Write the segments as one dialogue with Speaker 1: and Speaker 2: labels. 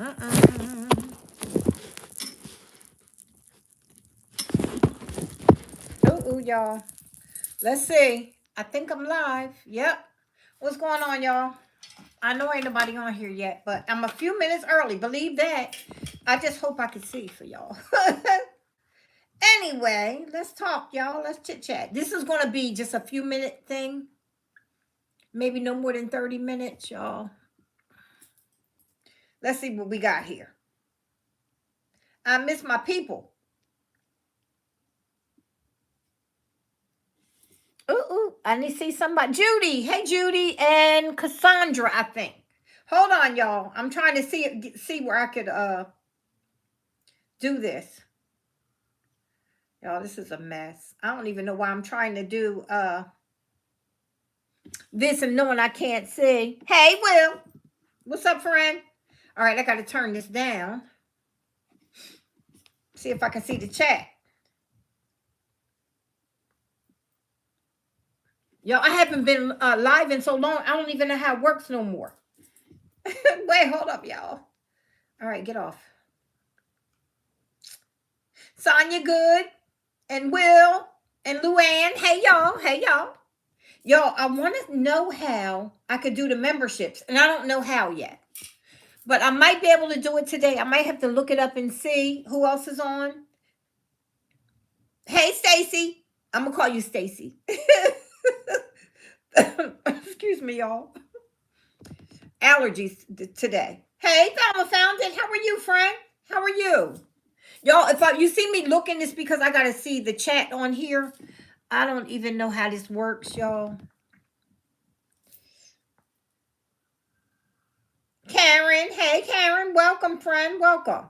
Speaker 1: Oh, y'all. Let's see. I think I'm live. Yep. What's going on, y'all? I know ain't nobody on here yet, but I'm a few minutes early. Believe that. I just hope I can see for y'all. Anyway, let's talk, y'all. Let's chit chat. This is going to be just a few minute thing. Maybe no more than 30 minutes, y'all. Let's see what we got here. I miss my people. Ooh, I need to see somebody. Judy. Hey, Judy and Cassandra, I think. Hold on, y'all. I'm trying to see where I could do this. Y'all, this is a mess. I don't even know why I'm trying to do this and knowing I can't see. Hey, Will. What's up, friend? All right, I got to turn this down. See if I can see the chat. Y'all, I haven't been live in so long. I don't even know how it works no more. Wait, hold up, y'all. All right, get off. Sonia Good and Will and Luann. Hey, y'all. Hey, y'all. Y'all, I want to know how I could do the memberships, and I don't know how yet. But I might be able to do it today. I might have to look it up and see who else is on. Hey, Stacy. I'm going to call you Stacy. Excuse me, y'all. Allergies today. Hey, Thelma Fountain. How are you, friend? How are you? Y'all, if you see me looking, it's because I got to see the chat on here. I don't even know how this works, y'all. Karen. Hey, Karen. Welcome, friend. Welcome.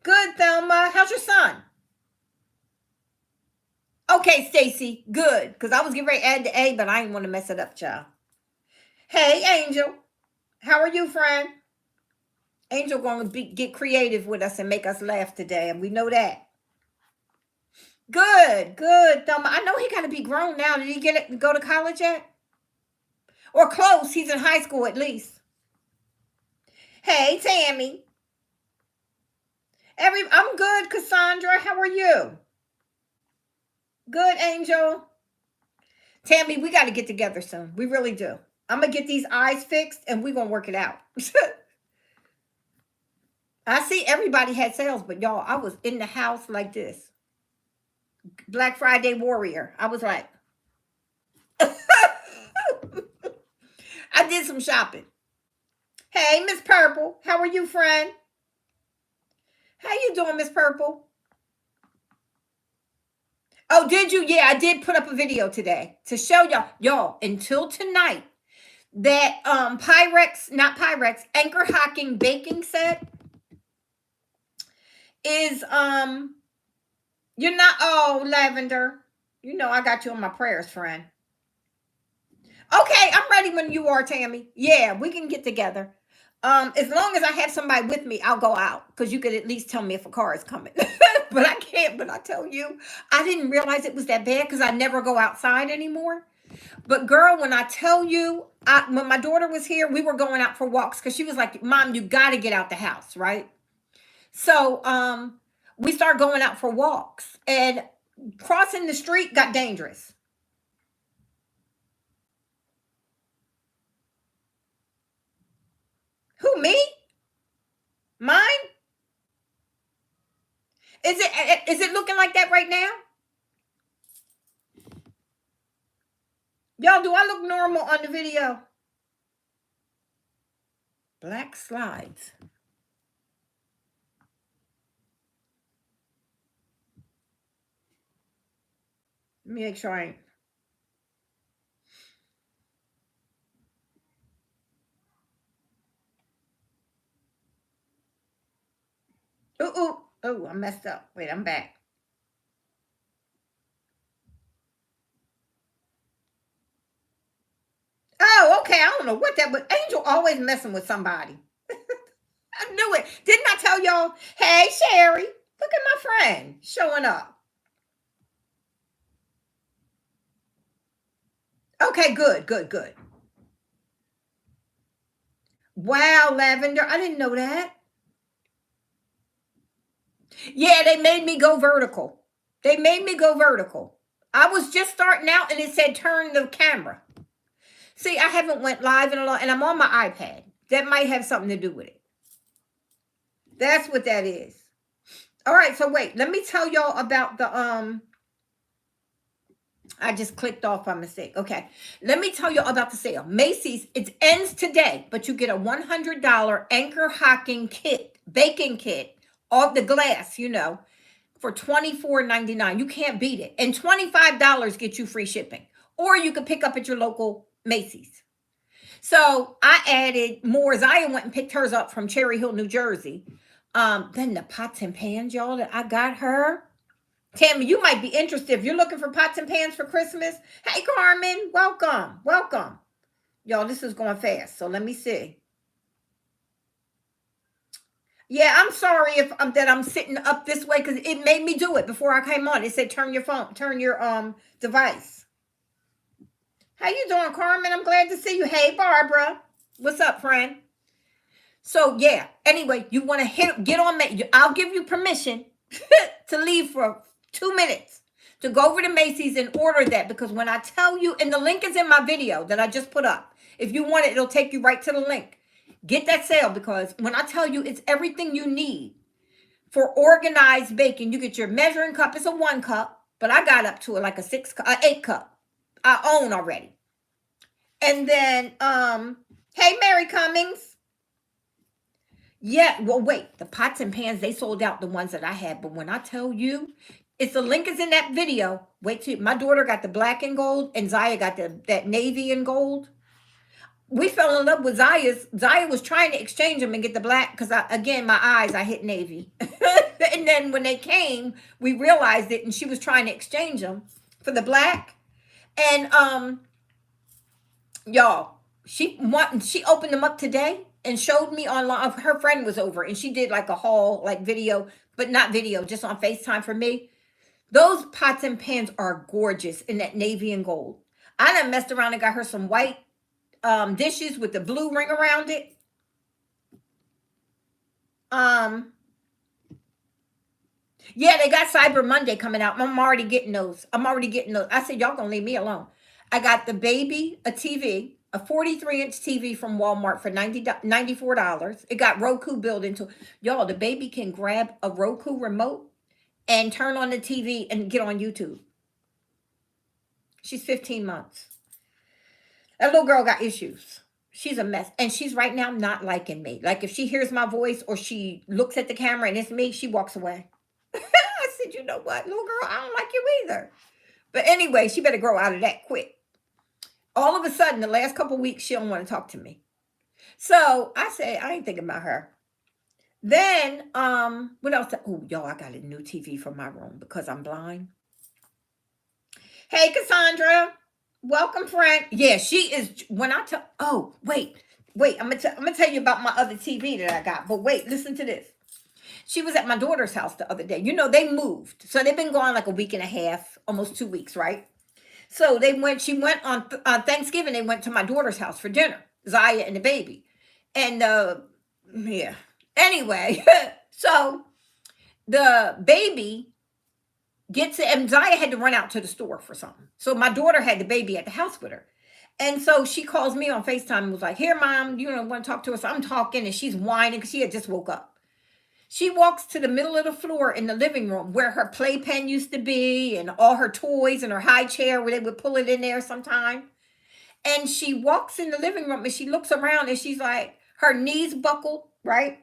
Speaker 1: Good, Thelma. How's your son? Okay, Stacy. Good. Because I was getting ready to add the A, but I didn't want to mess it up, child. Hey, Angel. How are you, friend? Angel going to get creative with us and make us laugh today, and we know that. Good, good, Thelma. I know he got to be grown now. Did he go to college yet? Or close. He's in high school at least. Hey, Tammy. I'm good, Cassandra. How are you? Good, Angel. Tammy, we got to get together soon. We really do. I'm going to get these eyes fixed, and we're going to work it out. I see everybody had sales, but y'all, I was in the house like this. Black Friday warrior. I was like, I did some shopping. Hey, Miss Purple. How are you, friend? How you doing, Miss Purple? Oh, did you? Yeah, I did put up a video today to show y'all. Y'all, until tonight, that Pyrex, anchor hocking baking set is you're not Lavender. You know I got you on my prayers, friend. Okay, I'm ready when you are, Tammy. Yeah, we can get together. As long as I have somebody with me, I'll go out because you could at least tell me if a car is coming. But I can't. But I tell you, I didn't realize it was that bad because I never go outside anymore. But girl, when I tell you, when my daughter was here, we were going out for walks because she was like, "Mom, you got to get out the house, right?" So we started going out for walks, and crossing the street got dangerous. Who, me? Mine? Is it looking like that right now? Y'all, do I look normal on the video? Black slides. Let me make sure I ain't. Oh, I messed up. Wait, I'm back. Oh, okay. I don't know what that, but Angel always messing with somebody. I knew it. Didn't I tell y'all? Hey, Sherry, look at my friend showing up. Okay, good. Wow, Lavender. I didn't know that. Yeah, they made me go vertical. They made me go vertical. I was just starting out and it said turn the camera. See, I haven't went live in a lot and I'm on my iPad. That might have something to do with it. That's what that is. All right, so wait, let me tell y'all about the I just clicked off by mistake. Okay. Let me tell you about the sale. Macy's, it ends today, but you get a $100 anchor hocking kit, baking kit, off the glass, for $24.99. You can't beat it. And $25 gets you free shipping. Or you could pick up at your local Macy's. So I added more. Zaya went and picked hers up from Cherry Hill, New Jersey. Then the pots and pans, y'all, that I got her. Tammy, you might be interested if you're looking for pots and pans for Christmas. Hey, Carmen, welcome, welcome. Y'all, this is going fast, so let me see. Yeah, I'm sorry if I'm sitting up this way because it made me do it before I came on. It said turn your device. How you doing, Carmen? I'm glad to see you. Hey, Barbara, what's up, friend? So yeah. Anyway, you want to get on me? I'll give you permission to leave for 2 minutes to go over to Macy's and order that, because when I tell you, and the link is in my video that I just put up. If you want it, it'll take you right to the link. Get that sale, because when I tell you, it's everything you need for organized baking. You get your measuring cup. It's a 1 cup, but I got up to it like a 8 cup. I own already. And then, hey, Mary Cummings. Yeah, well, wait, the pots and pans, they sold out the ones that I had. But when I tell you, the link is in that video. Wait till my daughter got the black and gold and Zaya got that navy and gold. We fell in love with Zaya's. Zaya was trying to exchange them and get the black because, again, my eyes, I hit navy. And then when they came, we realized it, and she was trying to exchange them for the black. And y'all, she opened them up today and showed me online. Her friend was over and she did like a haul, like video, but not video, just on FaceTime for me. Those pots and pans are gorgeous in that navy and gold. I done messed around and got her some white dishes with the blue ring around it. Yeah, they got Cyber Monday coming out. I'm already getting those. I said, y'all gonna leave me alone. I got the baby a TV, a 43-inch TV from Walmart for $94. It got Roku built into. Y'all, the baby can grab a Roku remote and turn on the TV and get on YouTube. She's 15 months. That little girl got issues. She's a mess. And she's right now not liking me. Like if she hears my voice or she looks at the camera and it's me, she walks away. I said, you know what, little girl, I don't like you either. But anyway, she better grow out of that quick. All of a sudden, the last couple of weeks, she don't want to talk to me. So I said, I ain't thinking about her. Then, what else? Oh, y'all, I got a new TV for my room because I'm blind. Hey, Cassandra. Welcome, friend. Yeah, she is. When I tell, oh, wait. I'm gonna tell you about my other TV that I got. But wait, listen to this. She was at my daughter's house the other day. They moved, so they've been gone like a week and a half, almost 2 weeks, right? So she went on Thanksgiving. They went to my daughter's house for dinner, Zaya and the baby, and yeah. Anyway, so the baby gets it, and Zaya had to run out to the store for something. So my daughter had the baby at the house with her. And so she calls me on FaceTime and was like, here, Mom, want to talk to us? So I'm talking, and she's whining because she had just woke up. She walks to the middle of the floor in the living room where her playpen used to be and all her toys and her high chair where they would pull it in there sometime. And she walks in the living room and she looks around and she's like, her knees buckled, right?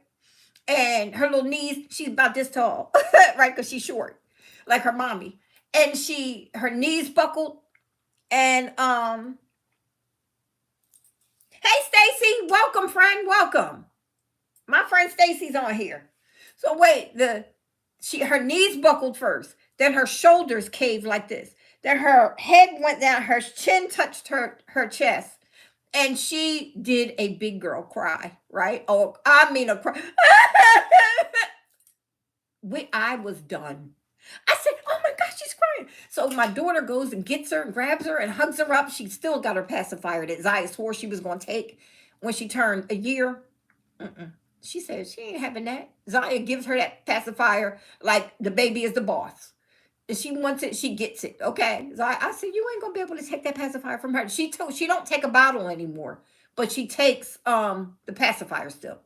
Speaker 1: And her little knees, she's about this tall, right? Because she's short, like her mommy. And her knees buckled. And hey, Stacy, welcome, friend, welcome. My friend Stacy's on here. So wait, her knees buckled first, then her shoulders caved like this, then her head went down, her chin touched her chest, and she did a big girl cry, right? Oh, I mean a cry. I was done. I said, oh my gosh, she's crying. So my daughter goes and gets her and grabs her and hugs her up. She still got her pacifier that Zaya swore she was going to take when she turned a year. Mm-mm. She says she ain't having that. Zaya gives her that pacifier like the baby is the boss. If she wants it, she gets it. Okay. So I said, you ain't gonna be able to take that pacifier from her. She don't take a bottle anymore, but she takes the pacifier still.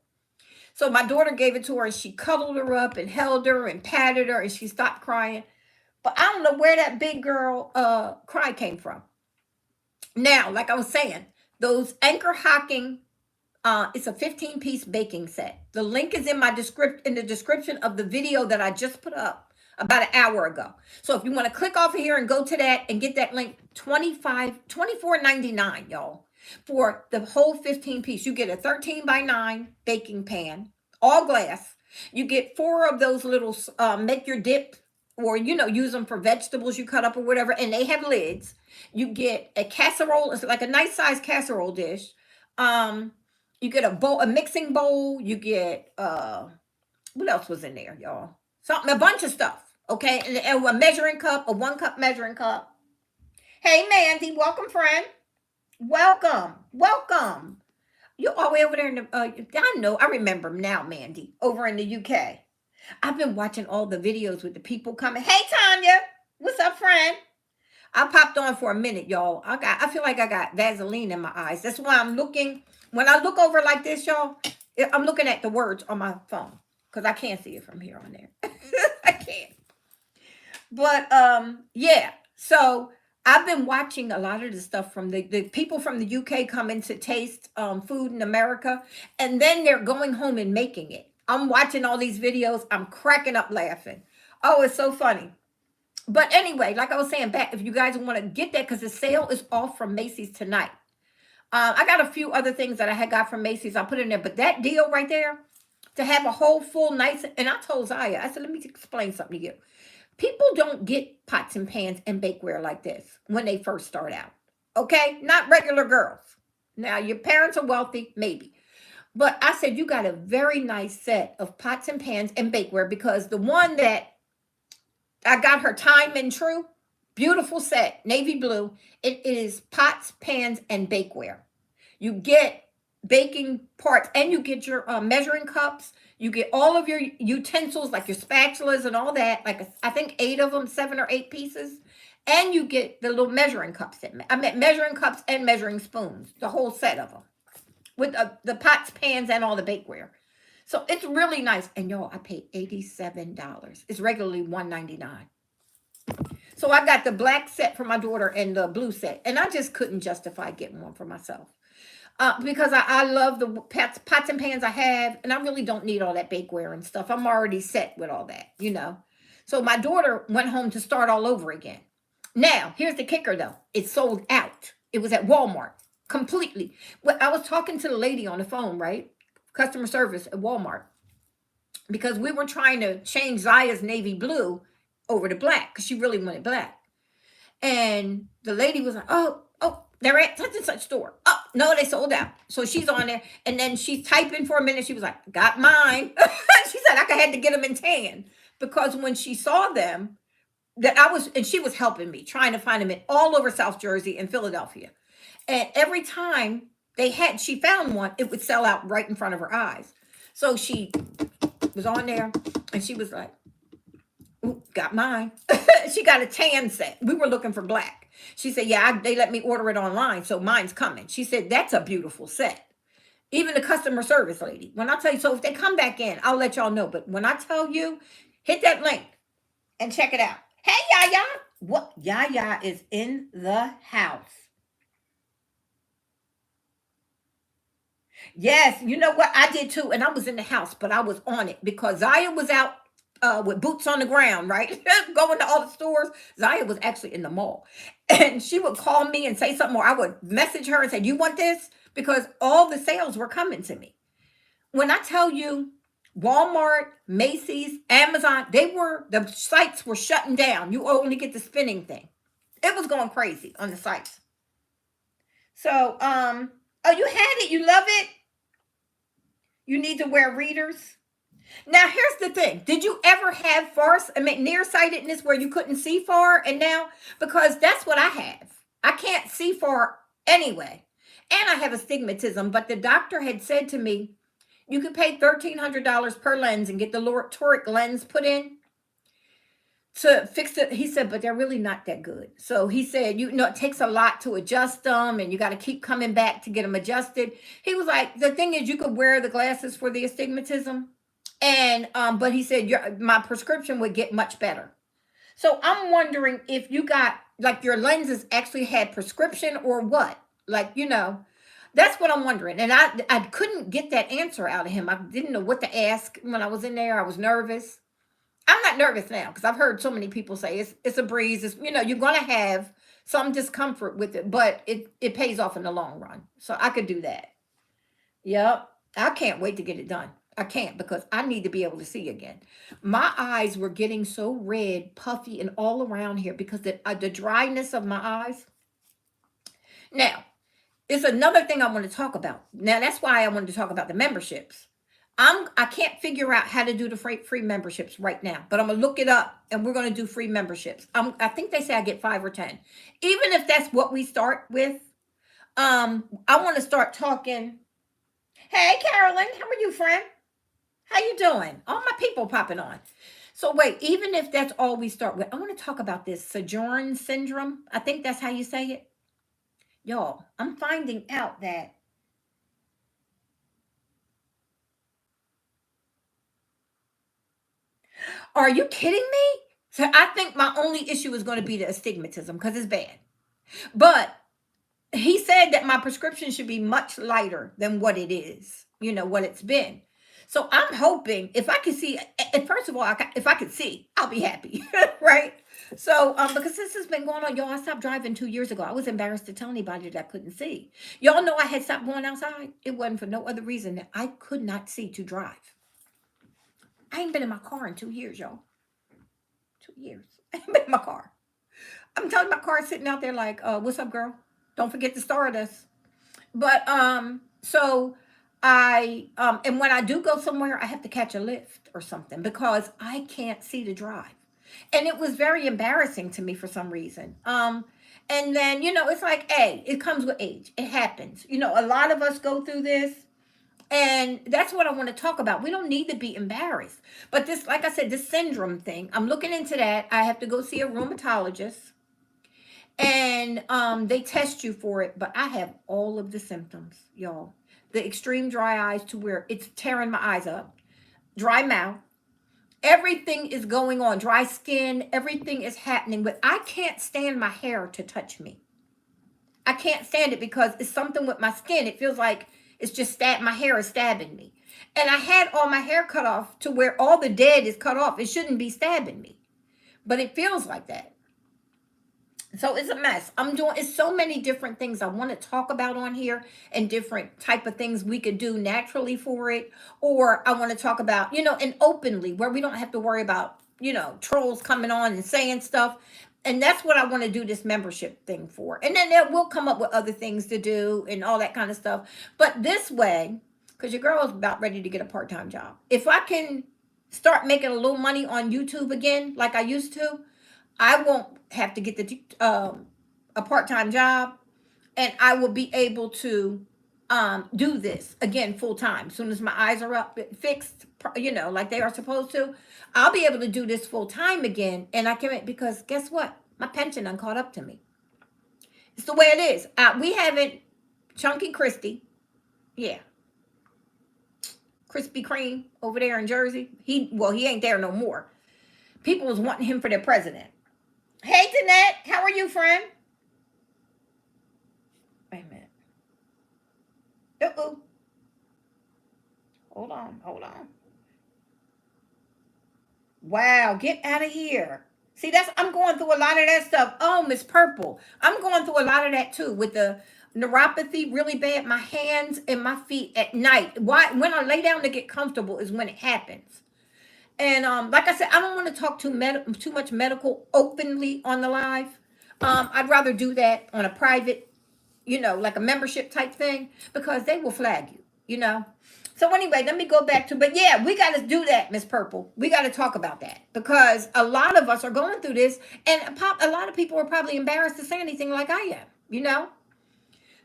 Speaker 1: So my daughter gave it to her and she cuddled her up and held her and patted her and she stopped crying. But I don't know where that big girl cry came from. Now, like I was saying, those anchor hocking, it's a 15-piece baking set. The link is in the description of the video that I just put up about an hour ago. So if you want to click off of here and go to that and get that link, $24.99, y'all, for the whole 15 piece. You get a 13 by 9 baking pan, all glass. You get 4 of those little make your dip, or use them for vegetables you cut up or whatever, and they have lids. You get a casserole. It's like a nice size casserole dish. You get a bowl, a mixing bowl. You get what else was in there, y'all? Something, a bunch of stuff. Okay, and a measuring cup, a 1 cup measuring cup. Hey, Mandy, welcome, friend. Welcome, welcome. You're all the way over there in the. I know, I remember now, Mandy, over in the UK. I've been watching all the videos with the people coming. Hey, Tanya, what's up, friend? I popped on for a minute, y'all. I feel like I got Vaseline in my eyes. That's why I'm looking. When I look over like this, y'all, I'm looking at the words on my phone because I can't see it from here on there. I can't. But yeah. So I've been watching a lot of the stuff from the people from the UK coming to taste food in America, and then they're going home and making it. I'm watching all these videos. I'm cracking up laughing. Oh, it's so funny. But anyway, like I was saying back, if you guys want to get that, because the sale is off from Macy's tonight. I got a few other things that I had got from Macy's. I put in there, but that deal right there, to have a whole full nice, and I told Zaya, I said, let me explain something to you. People don't get pots and pans and bakeware like this when they first start out. Okay? Not regular girls. Now, your parents are wealthy, maybe. But I said, you got a very nice set of pots and pans and bakeware, because the one that I got her time and true, beautiful set, navy blue. It is pots, pans, and bakeware. You get baking parts, and you get your measuring cups. You get all of your utensils, like your spatulas and all that. Like I think 8 of them, 7 or 8 pieces. And you get the little measuring cups. I meant measuring cups and measuring spoons, the whole set of them, with the pots, pans, and all the bakeware. So it's really nice. And y'all, I paid $87. It's regularly $199. So I got the black set for my daughter and the blue set. And I just couldn't justify getting one for myself. Because I love the pots and pans I have. And I really don't need all that bakeware and stuff. I'm already set with all that. So my daughter went home to start all over again. Now, here's the kicker, though. It sold out. It was at Walmart completely. Well, I was talking to the lady on the phone, right? Customer service at Walmart, because we were trying to change Zaya's navy blue over to black, because she really wanted black. And the lady was like, oh, they're at such and such store. Oh, no, they sold out. So she's on there, and then she's typing for a minute. She was like, got mine. She said, I had to get them in tan, because when she saw them, and she was helping me, trying to find them in all over South Jersey and Philadelphia. And every time she found one, it would sell out right in front of her eyes. So she was on there, and she was like, ooh, got mine. She got a tan set. We were looking for black. She said, yeah, they let me order it online, so mine's coming. She said, that's a beautiful set. Even the customer service lady. When I tell you, so if they come back in, I'll let y'all know. But when I tell you, hit that link and check it out. Hey, Yaya. What? Yaya is in the house. Yes, you know what? I did too. And I was in the house, but I was on it because Zaya was out with boots on the ground, right? Going to all the stores. Zaya was actually in the mall. And she would call me and say something, or I would message her and say, you want this? Because all the sales were coming to me. When I tell you, Walmart, Macy's, Amazon, the sites were shutting down. You only get the spinning thing. It was going crazy on the sites. So, oh, you had it. You love it. You need to wear readers. Now, here's the thing. Did you ever have nearsightedness where you couldn't see far? And now, because that's what I have. I can't see far anyway. And I have astigmatism. But the doctor had said to me, You could pay $1,300 per lens and get the toric lens put in to fix it. He said, but they're really not that good. So he said, you know, it takes a lot to adjust them and you got to keep coming back to get them adjusted. He was like, the thing is, you could wear the glasses for the astigmatism. And, but he said, my prescription would get much better. So I'm wondering if you got, like, your lenses actually had prescription or what? Like, you know, that's what I'm wondering. And I couldn't get that answer out of him. I didn't know what to ask when I was in there. I was nervous. I'm not nervous now because I've heard so many people say it's a breeze. It's, you know, you're going to have some discomfort with it, but it pays off in the long run. So I could do that. Yep. I can't wait to get it done. I can't because I need to be able to see again. My eyes were getting so red, puffy, and all around here because the dryness of my eyes. Now, it's another thing I want to talk about. Now, that's why I wanted to talk about the memberships. I can't figure out how to do the free memberships right now, but I'm gonna look it up and we're gonna do free memberships. I think they say I get 5 or 10. Even if that's what we start with, I want to start talking. Hey, Carolyn, how are you, friend? How you doing? All my people popping on. So wait, even if that's all we start with, I want to talk about this sojourn syndrome. I think that's how you say it. Y'all, I'm finding out that are you kidding me? So I think my only issue is going to be the astigmatism because it's bad. But he said that my prescription should be much lighter than what it is, you know, what it's been. So I'm hoping if I can see, and first of all, if I could see, I'll be happy, right? So, because this has been going on, y'all, I stopped driving 2 years ago. I was embarrassed to tell anybody that I couldn't see. Y'all know I had stopped going outside. It wasn't for no other reason that I could not see to drive. I ain't been in my car in 2 years, y'all. 2 years. I ain't been in my car. I'm telling my car sitting out there like, what's up, girl? Don't forget to start us. But so and when I do go somewhere, I have to catch a lift or something because I can't see to drive. And it was very embarrassing to me for some reason. And then, you know, it's like, hey, it comes with age. It happens. You know, a lot of us go through this. And that's what I want to talk about. We don't need to be embarrassed. But this, like I said, this syndrome thing, I'm looking into that. I have to go see a rheumatologist and they test you for it. But I have all of the symptoms, y'all. The extreme dry eyes to where it's tearing my eyes up, dry mouth. Everything is going on, dry skin, everything is happening. But I can't stand my hair to touch me. I can't stand it because it's something with my skin. It feels like it's just my hair is stabbing me. And I had all my hair cut off to where all the dead is cut off. It shouldn't be stabbing me. But it feels like that. So it's a mess. It's so many different things I want to talk about on here and different type of things we could do naturally for it. Or I want to talk about, you know, and openly where we don't have to worry about, you know, trolls coming on and saying stuff. And that's what I want to do this membership thing for. And then we'll come up with other things to do and all that kind of stuff. But this way, because your girl is about ready to get a part-time job. If I can start making a little money on YouTube again, like I used to, I won't have to get a part-time job, and I will be able to do this again full-time. As soon as my eyes are up, fixed, you know, like they are supposed to, I'll be able to do this full-time again, and I can, because guess what? My pension done caught up to me. It's the way it is. We haven't, Chunky Christie, yeah, Krispy Kreme over there in Jersey. He ain't there no more. People was wanting him for their president. Hey, Danette, how are you, friend? Wait a minute. Uh-oh. Hold on. Wow, get out of here. See, I'm going through a lot of that stuff. Oh, Miss Purple. I'm going through a lot of that too with the neuropathy really bad. My hands and my feet at night. Why? When I lay down to get comfortable is when it happens. And like I said, I don't want to talk too much medical openly on the live. I'd rather do that on a private, you know, like a membership type thing, because they will flag you, you know. So anyway, let me go back to, but yeah, we got to do that, Miss Purple. We got to talk about that because a lot of us are going through this, and a lot of people are probably embarrassed to say anything like I am, you know.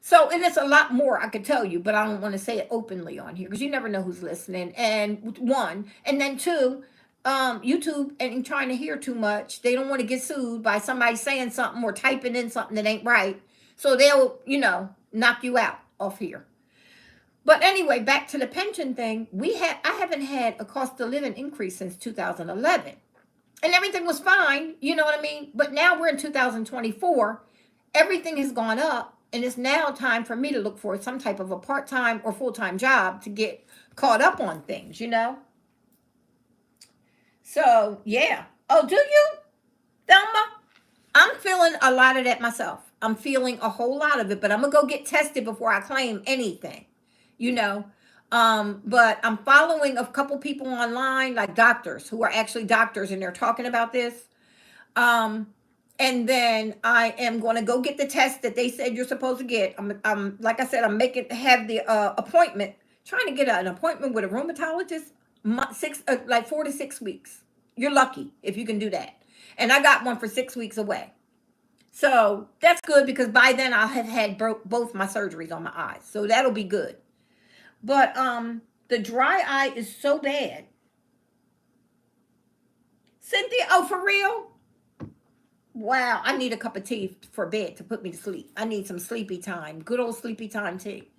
Speaker 1: So, and it's a lot more I could tell you, but I don't want to say it openly on here because you never know who's listening. And one, and then two, YouTube and trying to hear too much. They don't want to get sued by somebody saying something or typing in something that ain't right. So they'll, knock you out off here. But anyway, back to the pension thing. I haven't had a cost of living increase since 2011. And everything was fine, you know what I mean? But now we're in 2024. Everything has gone up, and it's now time for me to look for some type of a part-time or full-time job to get caught up on things. So, yeah. Oh, do you, Thelma? I'm feeling a lot of that myself. I'm feeling a whole lot of it, but I'm going to go get tested before I claim anything, you know. But I'm following a couple people online, like doctors who are actually doctors, and they're talking about this. Um, and then I am going to go get the test that they said you're supposed to get. I'm like I said, I'm making have the appointment, trying to get an appointment with a rheumatologist. Like 4 to 6 weeks. You're lucky if you can do that. And I got one for 6 weeks away. So that's good because by then I'll have had both my surgeries on my eyes. So that'll be good. But the dry eye is so bad. Cynthia, oh, for real? Wow, I need a cup of tea for bed to put me to sleep. I need some sleepy time, good old sleepy time tea.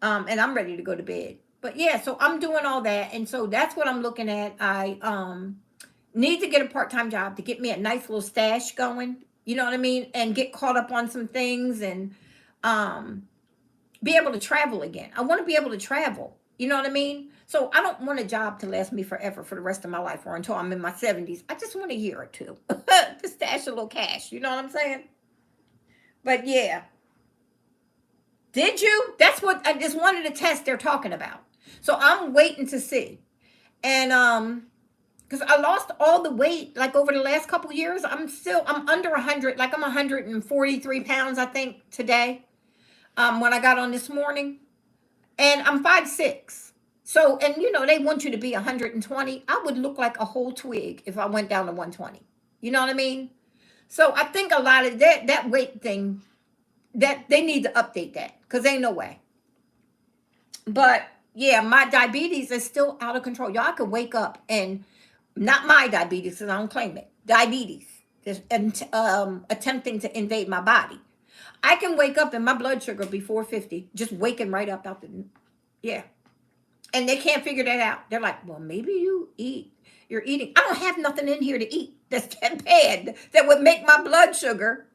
Speaker 1: And I'm ready to go to bed. But yeah, so I'm doing all that, and so that's what I'm looking at. I need to get a part-time job to get me a nice little stash going. You know what I mean? And get caught up on some things and be able to travel again. I want to be able to travel. You know what I mean? So I don't want a job to last me forever for the rest of my life or until I'm in my 70s. I just want a year or two to stash a little cash. You know what I'm saying? But yeah. Did you? That's what I just wanted to test they're talking about. So I'm waiting to see. And because I lost all the weight like over the last couple years. I'm under 100, like I'm 143 pounds, I think, today. When I got on this morning. And I'm 5'6". So, and they want you to be 120. I would look like a whole twig if I went down to 120. You know what I mean? So I think a lot of that weight thing, that they need to update that because ain't no way. But yeah, my diabetes is still out of control. Y'all could wake up and not my diabetes, because I don't claim it. Diabetes is attempting to invade my body. I can wake up and my blood sugar be 450, just waking right up out the, yeah. And they can't figure that out. They're like, well, maybe you're eating. I don't have nothing in here to eat that's that bad that would make my blood sugar.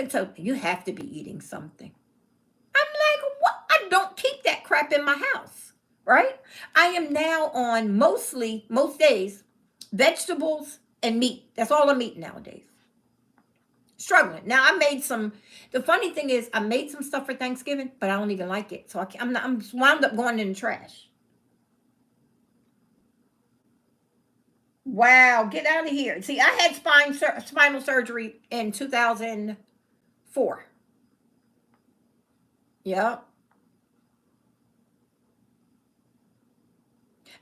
Speaker 1: So you have to be eating something. I'm like, what? I don't keep that crap in my house, right? I am now on most days, vegetables and meat. That's all I'm eating nowadays. Struggling. Now the funny thing is I made some stuff for Thanksgiving, but I don't even like it. So I'm wound up going in the trash. Wow, get out of here. See, I had spinal surgery in 2004. Yep.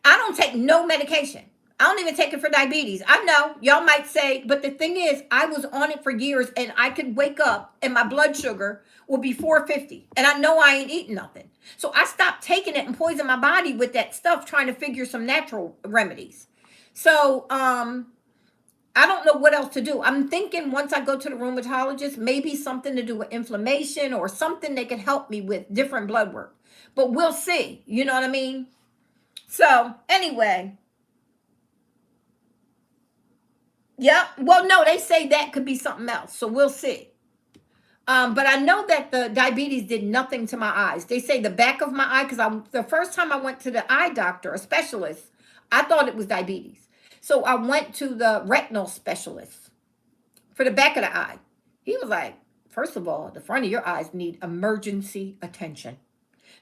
Speaker 1: I don't take no medication. I don't even take it for diabetes. I know y'all might say, but the thing is, I was on it for years and I could wake up and my blood sugar will be 450. And I know I ain't eating nothing. So I stopped taking it and poisoning my body with that stuff, trying to figure some natural remedies. So, I don't know what else to do. I'm thinking once I go to the rheumatologist, maybe something to do with inflammation or something they can help me with different blood work. But we'll see. You know what I mean? So, anyway. Yeah. Well, no, they say that could be something else. So we'll see. But I know that the diabetes did nothing to my eyes. They say the back of my eye, because the first time I went to the eye doctor, a specialist, I thought it was diabetes. So I went to the retinal specialist for the back of the eye. He was like, first of all, the front of your eyes need emergency attention.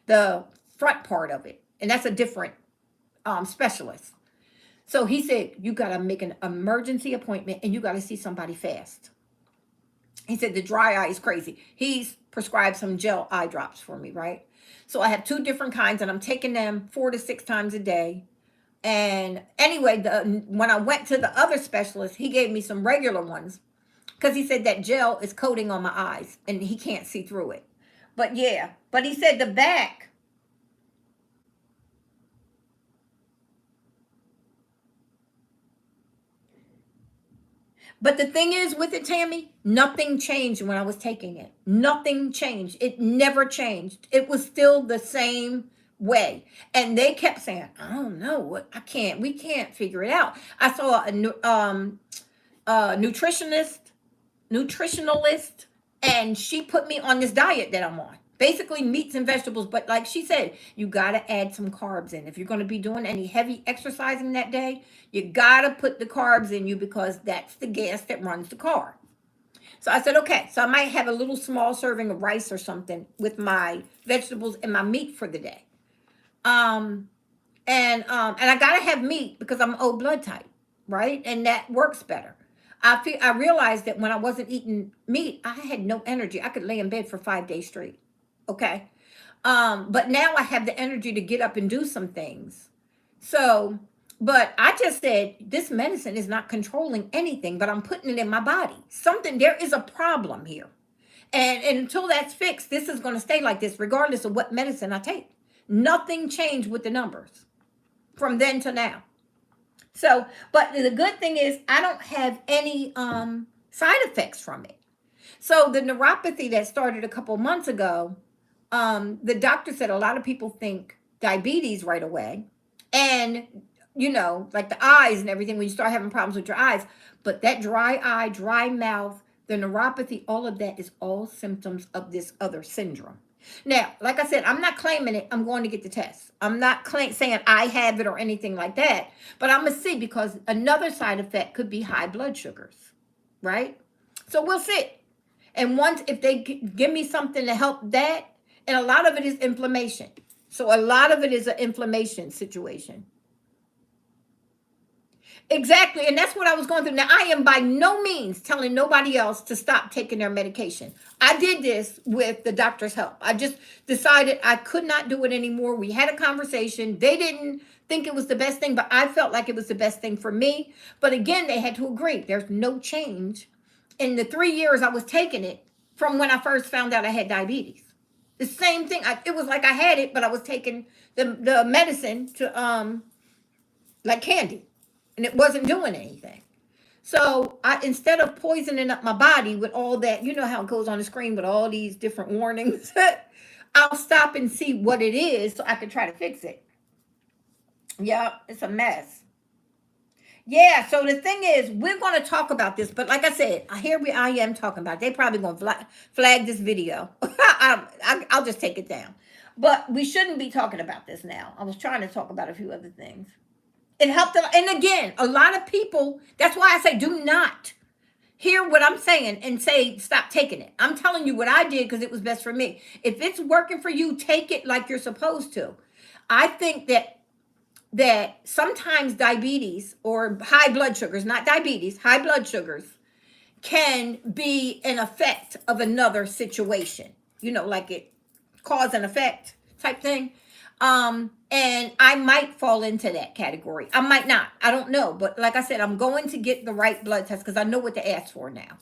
Speaker 1: The front part of it. And that's a different specialist. So he said, you got to make an emergency appointment and you got to see somebody fast. He said, the dry eye is crazy. He's prescribed some gel eye drops for me, right? So I have 2 different kinds and I'm taking them 4 to 6 times a day. And anyway, when I went to the other specialist, he gave me some regular ones because he said that gel is coating on my eyes and he can't see through it. But yeah, but he said the back. But the thing is with it, Tammy, nothing changed when I was taking it. Nothing changed. It never changed. It was still the same way. And they kept saying, I don't know what I can't, we can't figure it out. I saw a nutritionalist, and she put me on this diet that I'm on. Basically meats and vegetables, but like she said, you got to add some carbs in. If you're going to be doing any heavy exercising that day, you got to put the carbs in you because that's the gas that runs the car. So I said, okay, so I might have a little small serving of rice or something with my vegetables and my meat for the day. Um, and I gotta have meat because I'm O blood type, right? And that works better. I realized that when I wasn't eating meat, I had no energy. I could lay in bed for 5 days straight. Okay. But now I have the energy to get up and do some things. So, but I just said this medicine is not controlling anything, but I'm putting it in my body. Something there is a problem here. And until that's fixed, this is going to stay like this, regardless of what medicine I take. Nothing changed with the numbers from then to now. So, but the good thing is I don't have any side effects from it. So the neuropathy that started a couple months ago, the doctor said a lot of people think diabetes right away. And like the eyes and everything when you start having problems with your eyes, but that dry eye, dry mouth, the neuropathy, all of that is all symptoms of this other syndrome. Now, like I said, I'm not claiming it. I'm going to get the test. I'm not saying I have it or anything like that, but I'm going to see because another side effect could be high blood sugars, right? So we'll see. And once, if they give me something to help that, and a lot of it is inflammation. So a lot of it is an inflammation situation. Exactly. And that's what I was going through. Now, I am by no means telling nobody else to stop taking their medication. I did this with the doctor's help. I just decided I could not do it anymore. We had a conversation. They didn't think it was the best thing, but I felt like it was the best thing for me. But again, they had to agree. There's no change in the 3 years I was taking it from when I first found out I had diabetes. The same thing. It was like I had it, but I was taking the medicine to like candy, and it wasn't doing anything. So I, instead of poisoning up my body with all that, you know how it goes on the screen with all these different warnings, I'll stop and see what it is so I can try to fix it. Yeah, it's a mess. Yeah, so the thing is, we're going to talk about this, but like I said, I am talking about it. They probably going to flag this video. I'll just take it down. But we shouldn't be talking about this now. I was trying to talk about a few other things. It helped them. And again, a lot of people, that's why I say do not hear what I'm saying and say stop taking it. I'm telling you what I did because it was best for me. If it's working for you, take it like you're supposed to. I think that sometimes diabetes or high blood sugars, not diabetes, high blood sugars can be an effect of another situation. Like it cause and effect type thing. And I might fall into that category. I might not. I don't know. But like I said, I'm going to get the right blood test because I know what to ask for now.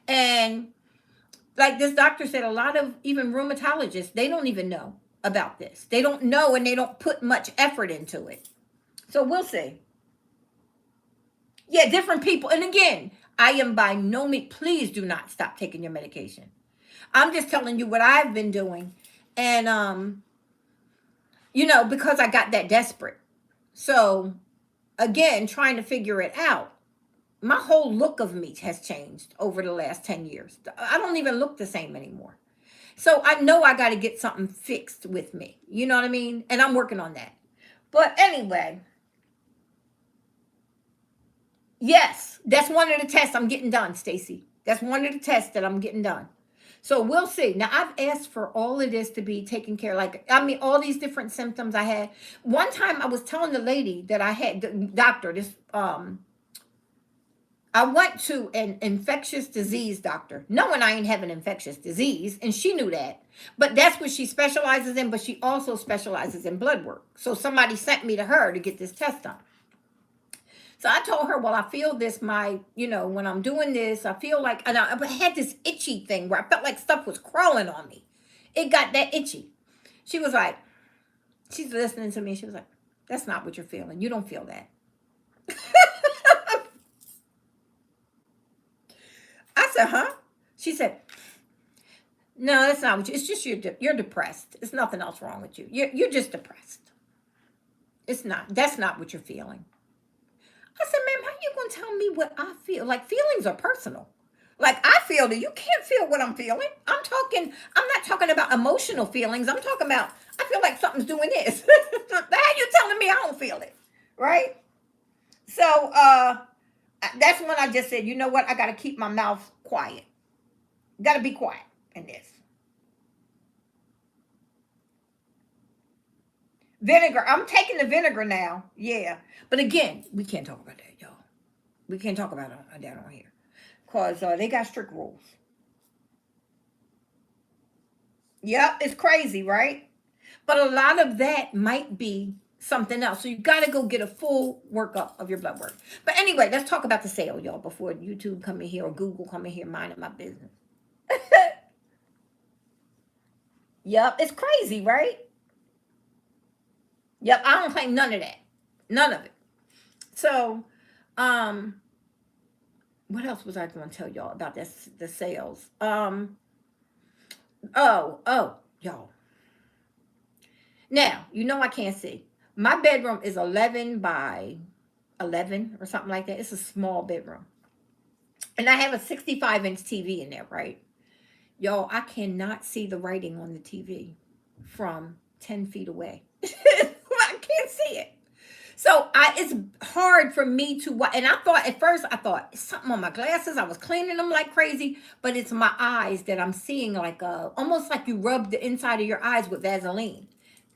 Speaker 1: And like this doctor said, a lot of even rheumatologists, they don't even know about this. They don't know and they don't put much effort into it. So we'll see. Yeah, different people. And again, I am by no means, please do not stop taking your medication. I'm just telling you what I've been doing. And because I got that desperate. So, again, trying to figure it out. My whole look of me has changed over the last 10 years. I don't even look the same anymore. So, I know I got to get something fixed with me. You know what I mean? And I'm working on that. But anyway, yes, that's one of the tests I'm getting done, Stacy. That's one of the tests that I'm getting done. So we'll see. Now I've asked for all of this to be taken care of. Like, I mean, all these different symptoms I had. One time I was telling the lady that I had, the doctor, I went to an infectious disease doctor, knowing I ain't having infectious disease, and she knew that. But that's what she specializes in, but she also specializes in blood work. So somebody sent me to her to get this test done. So I told her, well, I feel this, when I'm doing this, I feel like, and I had this itchy thing where I felt like stuff was crawling on me. It got that itchy. She was like, she's listening to me. She was like, that's not what you're feeling. You don't feel that. I said, huh? She said, no, that's not what you. It's just you're depressed. It's nothing else wrong with you. You're just depressed. It's not. That's not what you're feeling. I said, ma'am, how you gonna tell me what I feel? Like feelings are personal. Like I feel that you can't feel what I'm feeling. I'm not talking about emotional feelings. I'm talking about I feel like something's doing this. How you telling me I don't feel it? Right? So that's when I just said, you know what? I gotta keep my mouth quiet. Gotta be quiet in this. Vinegar. I'm taking the vinegar now. Yeah. But again, we can't talk about that, y'all. We can't talk about that on here. Because they got strict rules. Yep, it's crazy, right? But a lot of that might be something else. So you got to go get a full workup of your blood work. But anyway, let's talk about the sale, y'all, before YouTube come in here or Google come in here minding my business. Yep, it's crazy, right? Yep, I don't claim none of that. None of it. So, um, what else was I going to tell y'all about this the sales? Y'all. Now, you know I can't see. My bedroom is 11 by 11 or something like that. It's a small bedroom. And I have a 65-inch TV in there, right? Y'all, I cannot see the writing on the TV from 10 feet away. I can't see it. So it's hard for me to watch. And I thought at first, it's something on my glasses. I was cleaning them like crazy, but it's my eyes that I'm seeing like almost like you rub the inside of your eyes with Vaseline.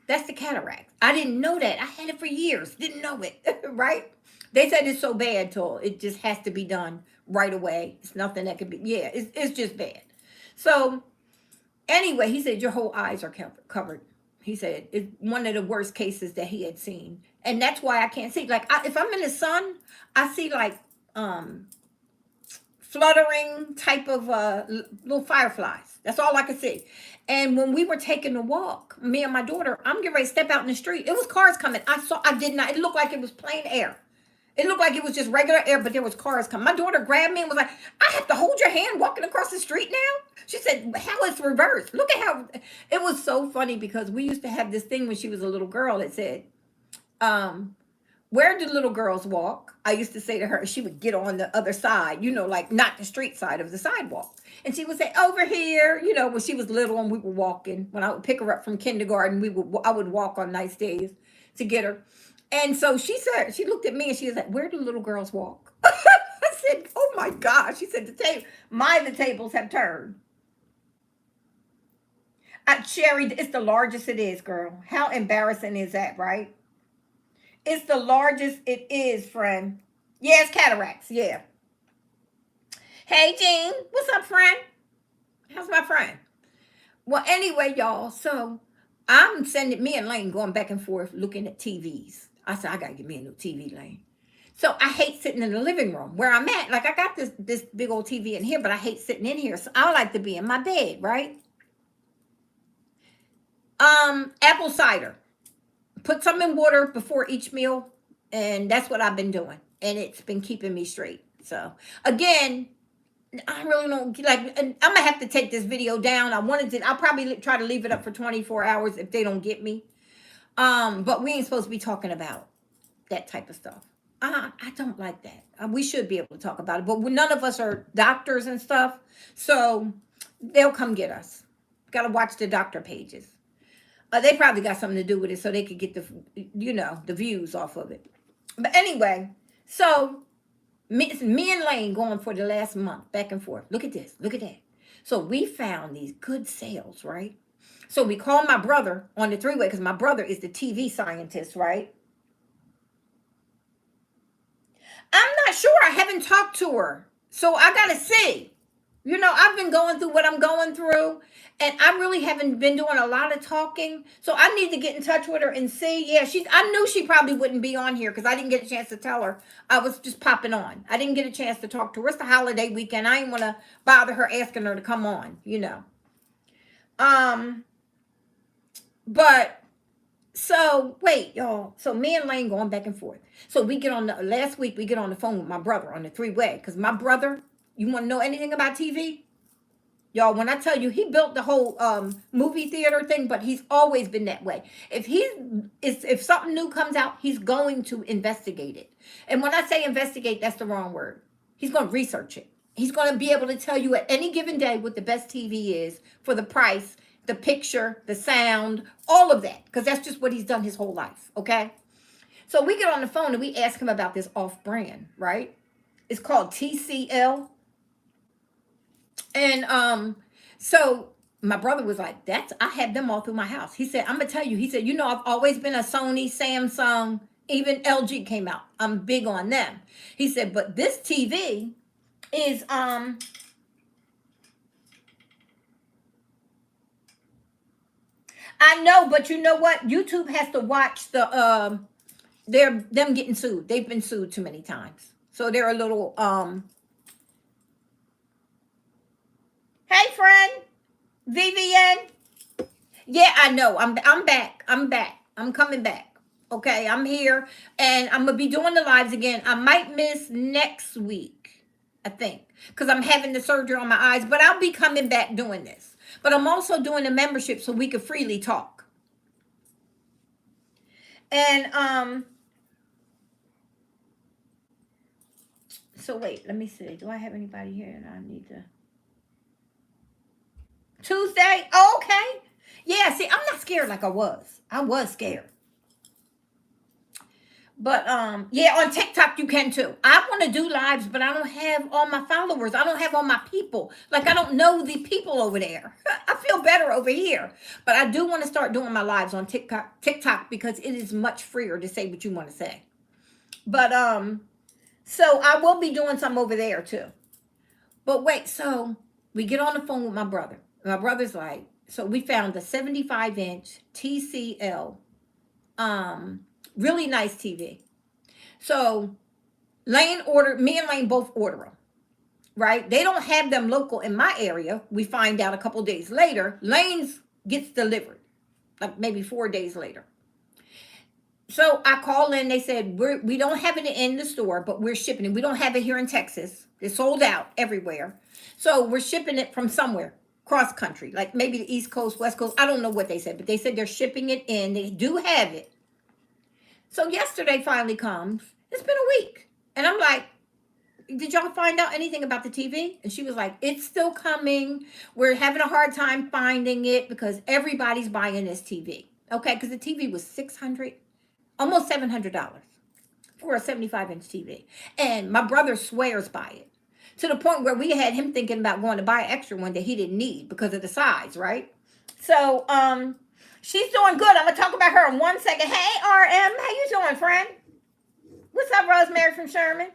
Speaker 1: That's the cataracts. I didn't know that. I had it for years. Didn't know it, right? They said it's so bad till it just has to be done right away. It's nothing that could be. Yeah, it's just bad. So anyway, he said your whole eyes are covered. He said it's one of the worst cases that he had seen, and that's why I can't see. Like if I'm in the sun, I see like fluttering type of little fireflies. That's all I could see. And when we were taking a walk, me and my daughter, I'm getting ready to step out in the street. It was cars coming. I did not. It looked like it was plain air. It looked like it was just regular air, but there was cars coming. My daughter grabbed me and was like, I have to hold your hand walking across the street now? She said, how it's reversed. Look at how, it was so funny because we used to have this thing when she was a little girl that said, where do little girls walk? I used to say to her, she would get on the other side, like not the street side of the sidewalk. And she would say, over here, when she was little and we were walking, when I would pick her up from kindergarten, I would walk on nice days to get her. And so she looked at me and she was like, where do little girls walk? I said, oh my gosh. She said, the tables have turned. Sherry, it's the largest it is, girl. How embarrassing is that, right? It's the largest it is, friend. Yeah, it's cataracts. Yeah. Hey, Jean. What's up, friend? How's my friend? Well, anyway, y'all. So I'm sending me and Lane going back and forth looking at TVs. I said, I got to get me a new TV, Lane. So I hate sitting in the living room where I'm at. Like I got this big old TV in here, but I hate sitting in here. So I like to be in my bed, right? Apple cider. Put some in water before each meal, and that's what I've been doing, and it's been keeping me straight. So again, I really don't like. I'm gonna have to take this video down. I'll probably try to leave it up for 24 hours if they don't get me. But we ain't supposed to be talking about that type of stuff. I don't like that. We should be able to talk about it, but none of us are doctors and stuff, so they'll come get us. Got to watch the doctor pages. They probably got something to do with it so they could get the views off of it. But anyway, so me and Lane going for the last month, back and forth. Look at this. Look at that. So we found these good sales, right? So we called my brother on the three-way because my brother is the TV scientist, right? I'm not sure. I haven't talked to her. So I got to see. I've been going through what I'm going through, and I really haven't been doing a lot of talking. So I need to get in touch with her and see. Yeah, I knew she probably wouldn't be on here because I didn't get a chance to tell her. I was just popping on. I didn't get a chance to talk to her. It's the holiday weekend. I didn't want to bother her asking her to come on, Um, but so wait, y'all. So me and Lane going back and forth. So we get on the last week. We get on the phone with my brother on the three-way because my brother. You want to know anything about TV? Y'all, when I tell you he built the whole movie theater thing, but he's always been that way. If something new comes out, he's going to investigate it. And when I say investigate, that's the wrong word. He's going to research it. He's going to be able to tell you at any given day what the best TV is for the price, the picture, the sound, all of that, because that's just what he's done his whole life. Okay. So we get on the phone and we ask him about this off brand, right? It's called TCL. And so my brother was like, "That's I have them all through my house." He said, "I'm gonna tell you." He said, I've always been a Sony, Samsung, even LG came out. I'm big on them." He said, "But this TV is I know, but you know what? YouTube has to watch the they're them getting sued. They've been sued too many times, so they're a little Hey, friend, VVN. Yeah, I know. I'm back. I'm back. I'm coming back. Okay, I'm here and I'm gonna be doing the lives again. I might miss next week, I think, because I'm having the surgery on my eyes, but I'll be coming back doing this. But I'm also doing a membership so we can freely talk. And so wait, let me see. Do I have anybody here that I need to Tuesday? Oh, okay. Yeah, see, I'm not scared like I was. I was scared. But yeah, on TikTok you can too. I want to do lives, but I don't have all my followers. I don't have all my people. Like I don't know the people over there. I feel better over here. But I do want to start doing my lives on TikTok because it is much freer to say what you want to say. But so I will be doing some over there too. But wait, so we get on the phone with my brother. My brother's like, so we found a 75-inch TCL really nice TV. So me and Lane both order them, right? They don't have them local in my area. We find out a couple days later. Lane's gets delivered, like maybe 4 days later. So I call in. They said we don't have it in the store, but we're shipping it. We don't have it here in Texas. It's sold out everywhere. So we're shipping it from somewhere cross country, like maybe the East Coast, West Coast. I don't know what they said, but they said they're shipping it in. They do have it. So yesterday finally comes. It's been a week, and I'm like, did y'all find out anything about the TV? And she was like, it's still coming. We're having a hard time finding it because everybody's buying this TV. Okay, because the TV was 600, almost $700 for a 75-inch TV. And my brother swears by it to the point where we had him thinking about going to buy an extra one that he didn't need because of the size, right? So, she's doing good. I'm going to talk about her in 1 second. Hey, RM, how you doing, friend? What's up, Rosemary from Sherman?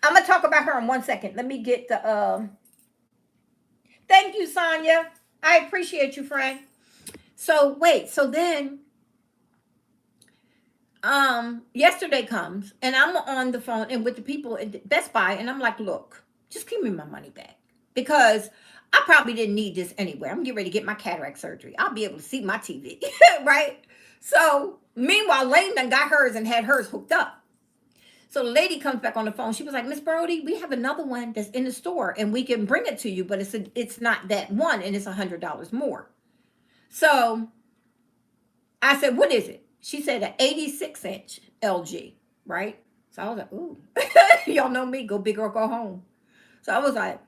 Speaker 1: I'm going to talk about her in 1 second. Let me get the, thank you, Sonia. I appreciate you, friend. So, wait. So then, yesterday comes, and I'm on the phone and with the people at Best Buy, and I'm like, look, just give me my money back. Because I probably didn't need this anyway. I'm getting ready to get my cataract surgery. I'll be able to see my TV, right? So, meanwhile, Lane done got hers and had hers hooked up. So the lady comes back on the phone. She was like, Miss Brody, we have another one that's in the store and we can bring it to you, but it's not that one and it's $100 more. So I said, what is it? She said an 86-inch LG, right? So I was like, ooh, y'all know me, go big or go home. So I was like,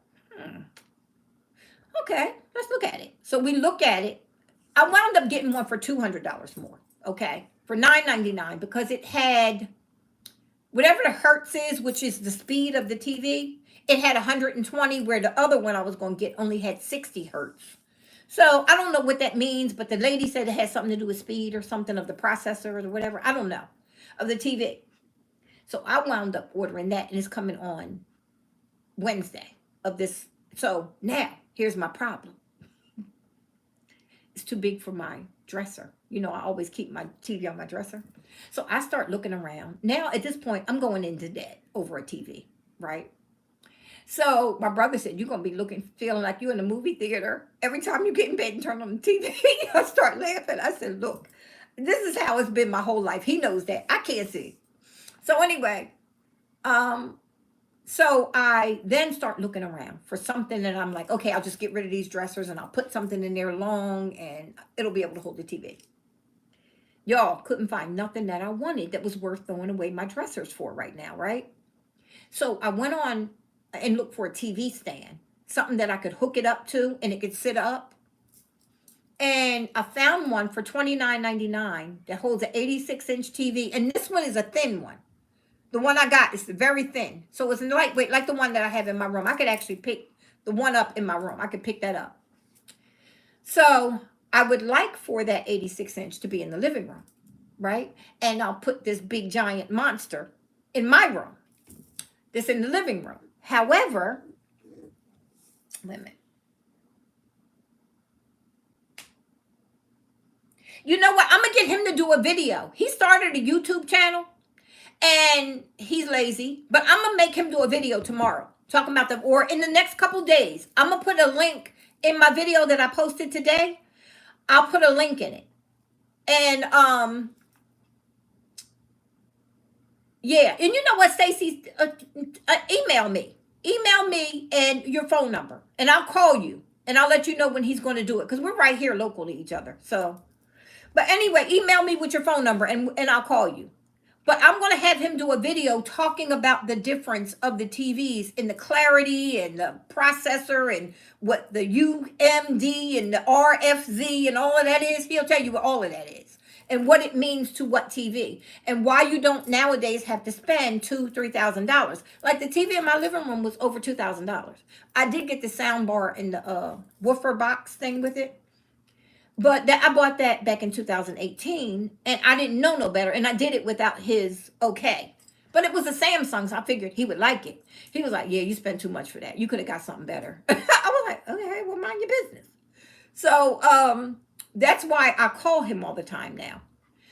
Speaker 1: okay, let's look at it. So we look at it. I wound up getting one for $200 more, okay, for $9.99 because it had whatever the hertz is, which is the speed of the TV, it had 120, where the other one I was going to get only had 60 hertz. So I don't know what that means, but the lady said it has something to do with speed or something of the processor or whatever. I don't know, of the TV. So I wound up ordering that, and it's coming on Wednesday of this. So now, here's my problem. It's too big for my dresser. I always keep my TV on my dresser. So I start looking around. Now, at this point, I'm going into debt over a TV, right? So my brother said, you're going to be feeling like you're in a movie theater. Every time you get in bed and turn on the TV, I start laughing. I said, look, this is how it's been my whole life. He knows that. I can't see. So anyway, um, so I then start looking around for something that I'm like, okay, I'll just get rid of these dressers and I'll put something in there long and it'll be able to hold the TV. Y'all, couldn't find nothing that I wanted that was worth throwing away my dressers for right now, right? So I went on and looked for a TV stand, something that I could hook it up to and it could sit up. And I found one for $29.99 that holds an 86-inch TV. And this one is a thin one. The one I got is very thin. So it's lightweight, like the one that I have in my room. I could actually pick the one up in my room. I could pick that up. So I would like for that 86-inch to be in the living room, right? And I'll put this big giant monster in my room. This in the living room. However, wait a minute. You know what? I'm going to get him to do a video. He started a YouTube channel and he's lazy, but I'm going to make him do a video tomorrow talking about them, or in the next couple days. I'm going to put a link in my video that I posted today. I'll put a link in it. And, yeah. And you know what, Stacey? Email me. Email me and your phone number, and I'll call you, and I'll let you know when he's going to do it, because we're right here local to each other. So, but anyway, email me with your phone number, and I'll call you. But I'm going to have him do a video talking about the difference of the TVs in the clarity and the processor and what the UMD and the RFZ and all of that is. He'll tell you what all of that is and what it means to what TV and why you don't nowadays have to spend $2,000-$3,000. Like the TV in my living room was over $2,000. I did get the sound bar and the woofer box thing with it. But that I bought that back in 2018, and I didn't know no better, and I did it without his okay. But it was a Samsung, so I figured he would like it. He was like, yeah, you spent too much for that. You could have got something better. I was like, okay, well, mind your business. So that's why I call him all the time now.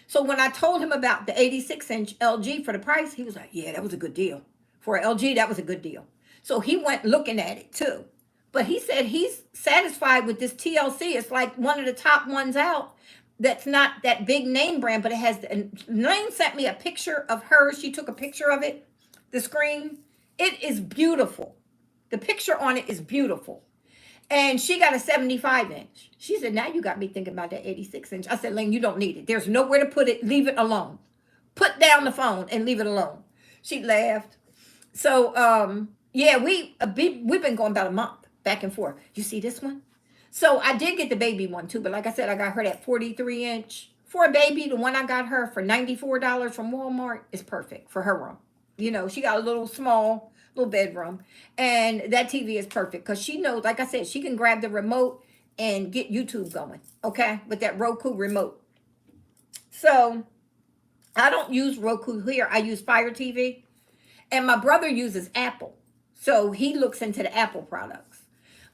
Speaker 1: So when I told him about the 86-inch LG for the price, he was like, yeah, that was a good deal. For an LG, that was a good deal. So he went looking at it, too. But he said he's satisfied with this TLC. It's like one of the top ones out. That's not that big name brand, but it has. Lane sent me a picture of hers. She took a picture of it, the screen. It is beautiful. The picture on it is beautiful. And she got a 75-inch. She said, now you got me thinking about that 86-inch. I said, Lane, you don't need it. There's nowhere to put it. Leave it alone. Put down the phone and leave it alone. She laughed. So, yeah, we've been going about a month. Back and forth. You see this one? So I did get the baby one too, but like I said, I got her that 43-inch. For a baby, the one I got her for $94 from Walmart is perfect for her room. You know, she got a little small, little bedroom. And that TV is perfect because she knows, like I said, she can grab the remote and get YouTube going, okay? With that Roku remote. So I don't use Roku here. I use Fire TV. And my brother uses Apple. So he looks into the Apple products.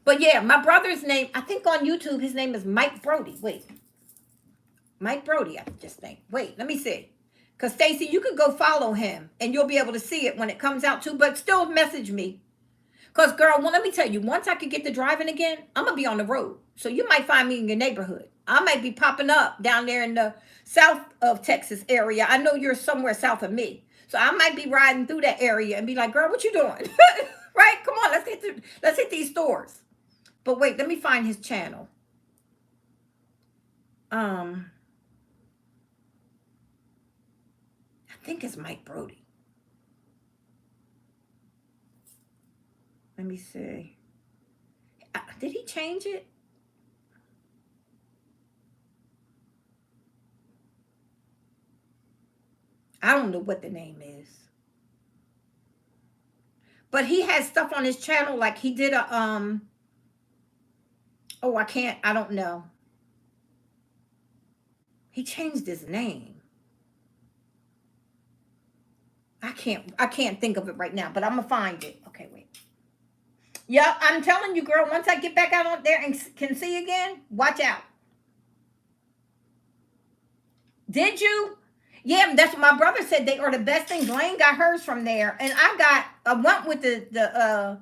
Speaker 1: But yeah, my brother's name, I think on YouTube, his name is Mike Brody. Wait. Mike Brody, I just think. Wait, let me see. Because, Stacey, you could go follow him, and you'll be able to see it when it comes out, too. But still message me. Because, girl, well, let me tell you, once I could get to driving again, I'm going to be on the road. So you might find me in your neighborhood. I might be popping up down there in the south of Texas area. I know you're somewhere south of me. So I might be riding through that area and be like, girl, what you doing? Right? Come on, let's hit these stores. But wait, let me find his channel. I think it's Mike Brody. Let me see. Did he change it? I don't know what the name is. But he has stuff on his channel, like he did a, oh, I don't know. He changed his name. I can't think of it right now, but I'm going to find it. Okay, wait. Yeah, I'm telling you, girl, once I get back out on there and can see again, watch out. Did you? Yeah, that's what my brother said. They are the best things. Lane got hers from there. And I went with the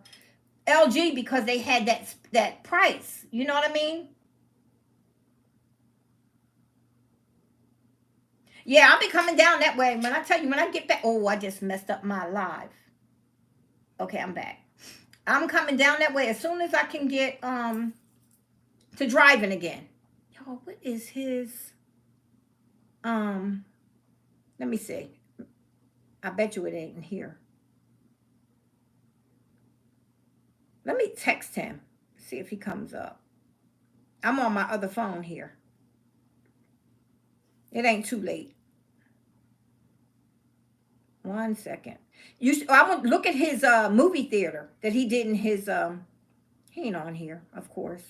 Speaker 1: LG because they had that price. You know what I mean? Yeah, I'll be coming down that way. When I tell you, when I get back, oh, I just messed up my live. Okay, I'm back. I'm coming down that way as soon as I can get to driving again. Yo, what is his um? Let me see. I bet you it ain't in here. Let me text him. See if he comes up. I'm on my other phone here. It ain't too late. 1 second. I want look at his movie theater that he did in his he ain't on here, of course.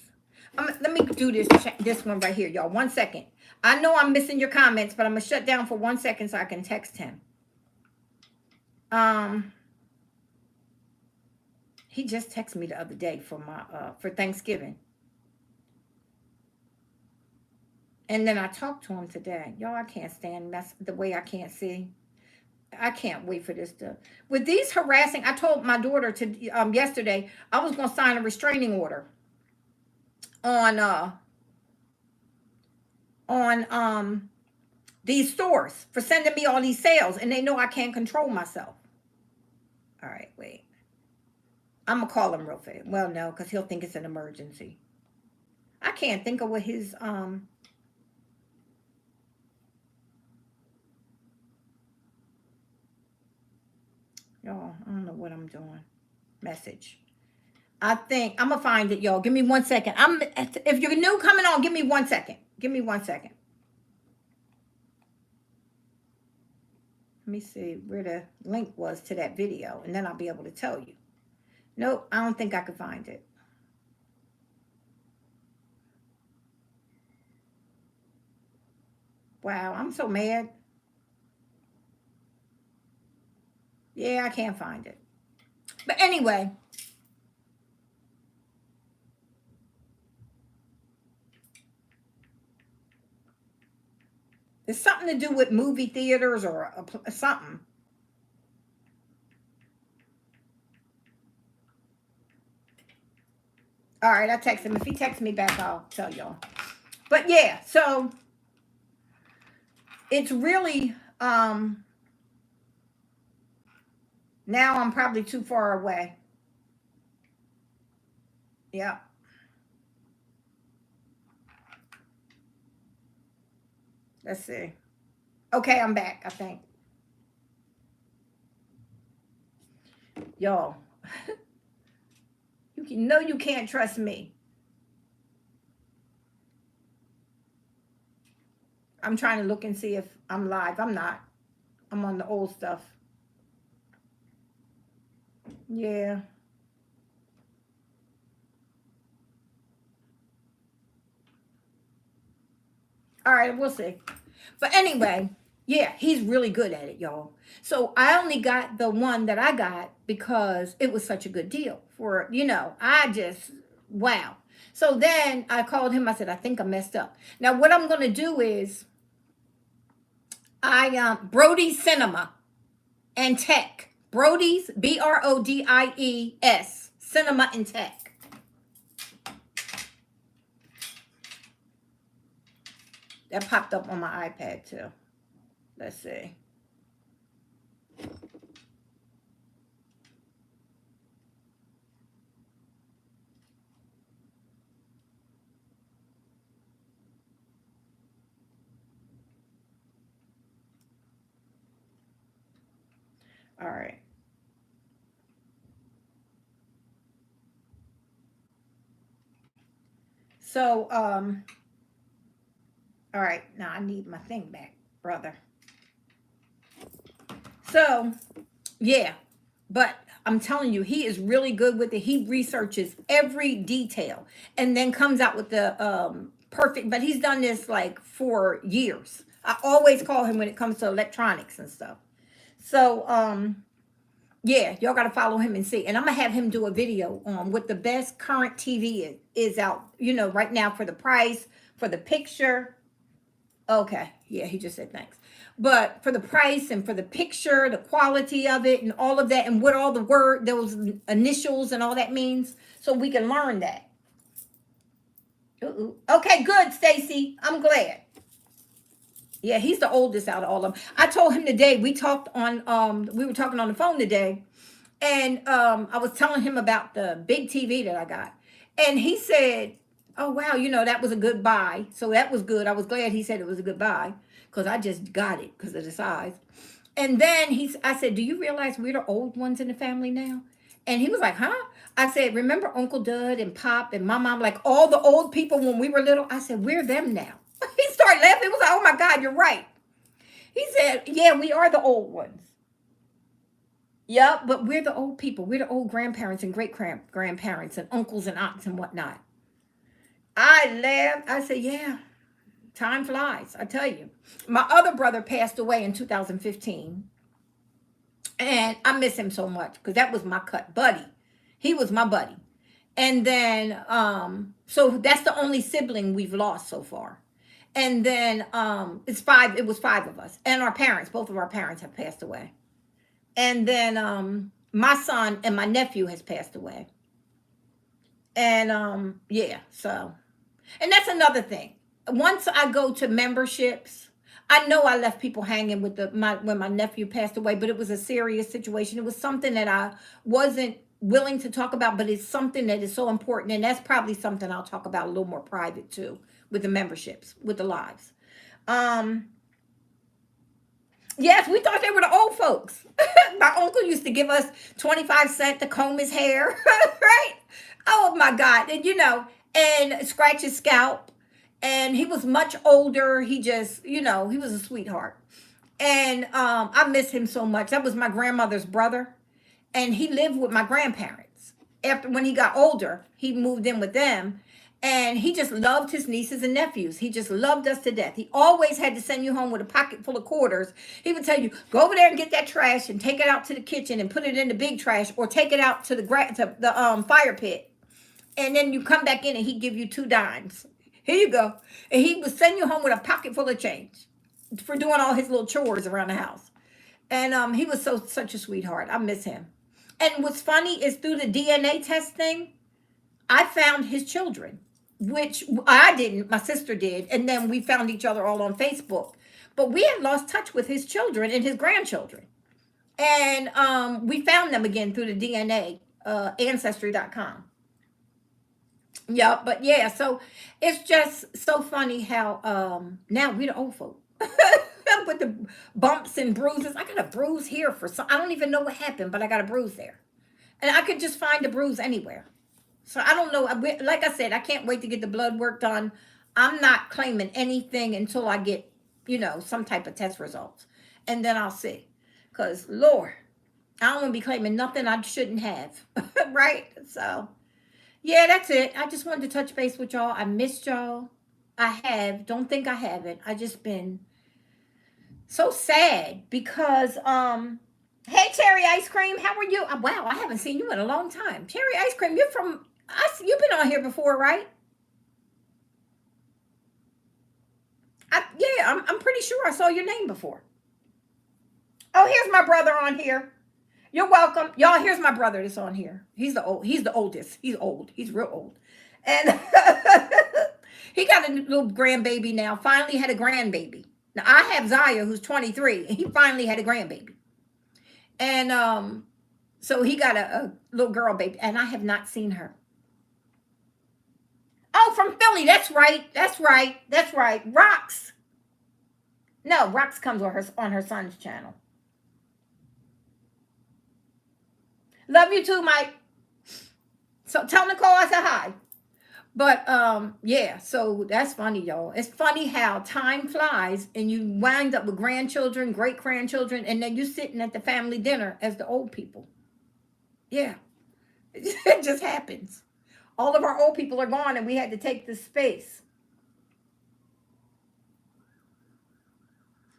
Speaker 1: Let me do this one right here, y'all. 1 second. I know I'm missing your comments, but I'm gonna shut down for 1 second so I can text him. He just texted me the other day for my for Thanksgiving. And then I talked to him today. Y'all, I can't stand the way I can't see. I can't wait for this to. With these harassing, I told my daughter to yesterday I was gonna sign a restraining order on these stores for sending me all these sales, and they know I can't control myself. All right, wait. I'm gonna call him real fast. Well, no, because he'll think it's an emergency. I can't think of what his y'all, I don't know what I'm doing. Message. I think I'm gonna find it, y'all. Give me 1 second. If you're new coming on, give me 1 second. Give me 1 second. Let me see where the link was to that video, and then I'll be able to tell you. Nope, I don't think I could find it. Wow, I'm so mad. Yeah, I can't find it. But anyway. It's something to do with movie theaters or something. All right, I text him. If he texts me back, I'll tell y'all. But yeah, so it's really now I'm probably too far away. Yeah. Let's see. Okay, I'm back, I think. Y'all. You know you can't trust me. I'm trying to look and see if I'm live. I'm not. I'm on the old stuff. Yeah. All right, we'll see. But anyway, yeah, he's really good at it, y'all. So I only got the one that I got because it was such a good deal for, I just, wow. So then I called him. I said, I think I messed up. Now, what I'm going to do is Brody's Cinema and Tech. Brody's, Brodies, Cinema and Tech. That popped up on my iPad too. Let's see. All right. So, all right, now I need my thing back, brother. So, yeah, but I'm telling you, he is really good with it. He researches every detail and then comes out with the perfect, but he's done this like for years. I always call him when it comes to electronics and stuff. So, yeah, y'all got to follow him and see. And I'm going to have him do a video on what the best current TV is out, right now for the price, for the picture. Okay. Yeah, he just said thanks. but for the price and for the picture, the quality of it, and all of that, and what all the word, those initials and all that means, so we can learn that. Uh-oh. Okay, good, Stacy. I'm glad. Yeah, he's the oldest out of all of them. I told him today, we were talking on the phone today, and I was telling him about the big TV that I got. And he said, "Oh wow, that was a good buy." So that was good. I was glad he said it was a good buy because I just got it because of the size. And then I said, "Do you realize we're the old ones in the family now?" And he was like, "Huh?" I said, "Remember Uncle Dud and Pop and my mom, like all the old people when we were little?" I said, "We're them now." He started laughing. It was like, "Oh my God, you're right." He said, "Yeah, we are the old ones." Yep, but we're the old people. We're the old grandparents and great grandparents and uncles and aunts and whatnot. I laughed. I said, "Yeah, time flies." I tell you. My other brother passed away in 2015. And I miss him so much because that was my cut buddy. He was my buddy. And then, so that's the only sibling we've lost so far. And then it was five of us. And our parents, both of our parents have passed away. And then my son and my nephew has passed away. And yeah, so and that's another thing. Once I go to memberships, I know I left people hanging with when my nephew passed away, but it was a serious situation. It was something that I wasn't willing to talk about, but it's something that is so important, and that's probably something I'll talk about a little more private too, with the memberships, with the lives. Um, Yes, we thought they were the old folks. My uncle used to give us 25 cents to comb his hair, right? Oh my God. And and scratch his scalp. And he was much older. He just, he was a sweetheart. And I miss him so much. That was my grandmother's brother. And he lived with my grandparents. After when he got older, he moved in with them. And he just loved his nieces and nephews. He just loved us to death. He always had to send you home with a pocket full of quarters. He would tell you, "Go over there and get that trash and take it out to the kitchen and put it in the big trash, or take it out to the fire pit. And then you come back in and he'd give you 2 dimes. Here you go." And he would send you home with a pocket full of change for doing all his little chores around the house. And he was such a sweetheart. I miss him. And what's funny is through the DNA test thing, I found his children, which I didn't. My sister did. And then we found each other all on Facebook. But we had lost touch with his children and his grandchildren. And we found them again through the DNA, ancestry.com. Yeah, but yeah, so it's just so funny how now we the old folk. With the bumps and bruises. I got a bruise here for some. I don't even know what happened, but I got a bruise there. And I could just find a bruise anywhere. So I don't know. Like I said, I can't wait to get the blood work done. I'm not claiming anything until I get, some type of test results. And then I'll see. Because, Lord, I don't want to be claiming nothing I shouldn't have. Right? So, yeah, that's it. I just wanted to touch base with y'all. I missed y'all. I have. Don't think I haven't. I just been so sad because hey, Cherry Ice Cream, how are you? Wow, I haven't seen you in a long time. Cherry Ice Cream, you're from us. You've been on here before, right? Yeah, I'm pretty sure I saw your name before. Oh, here's my brother on here. You're welcome. Y'all, here's my brother that's on here. He's the oldest. He's old. He's real old. And he got a little grandbaby now. Finally had a grandbaby. Now I have Zaya, who's 23, and he finally had a grandbaby. And so he got a little girl baby, and I have not seen her. Oh, from Philly. That's right. That's right. That's right. Rocks. No, Rocks comes on her son's channel. Love you too, Mike. So tell Nicole I said hi. But yeah, so that's funny, y'all. It's funny how time flies and you wind up with grandchildren, great grandchildren, and then you sitting at the family dinner as the old people. Yeah. It just happens. All of our old people are gone and we had to take this space.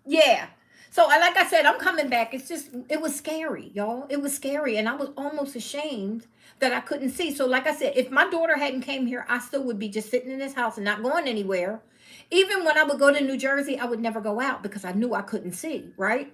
Speaker 1: Yeah. So like I said, I'm coming back. It was scary, y'all. It was scary. And I was almost ashamed that I couldn't see. So like I said, if my daughter hadn't came here, I still would be just sitting in this house and not going anywhere. Even when I would go to New Jersey, I would never go out because I knew I couldn't see, right?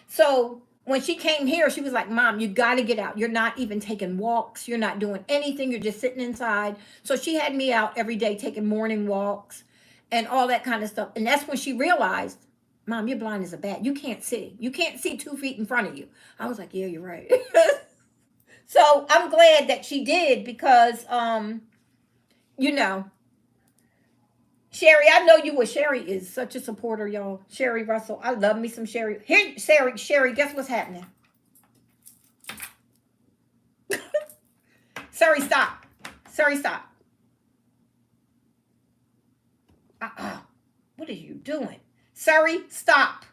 Speaker 1: So when she came here, she was like, Mom, you got to get out. You're not even taking walks. You're not doing anything. You're just sitting inside. So she had me out every day taking morning walks and all that kind of stuff. And that's when she realized, Mom, you're blind as a bat. You can't see. You can't see 2 feet in front of you. I was like, yeah, you're right. So I'm glad that she did because, you know, Sherry, I know you would. Sherry is such a supporter, y'all. Sherry Russell. I love me some Sherry. Here, Sherry, guess what's happening? Sherry, stop. Sherry, stop. What are you doing? Sherry, stop.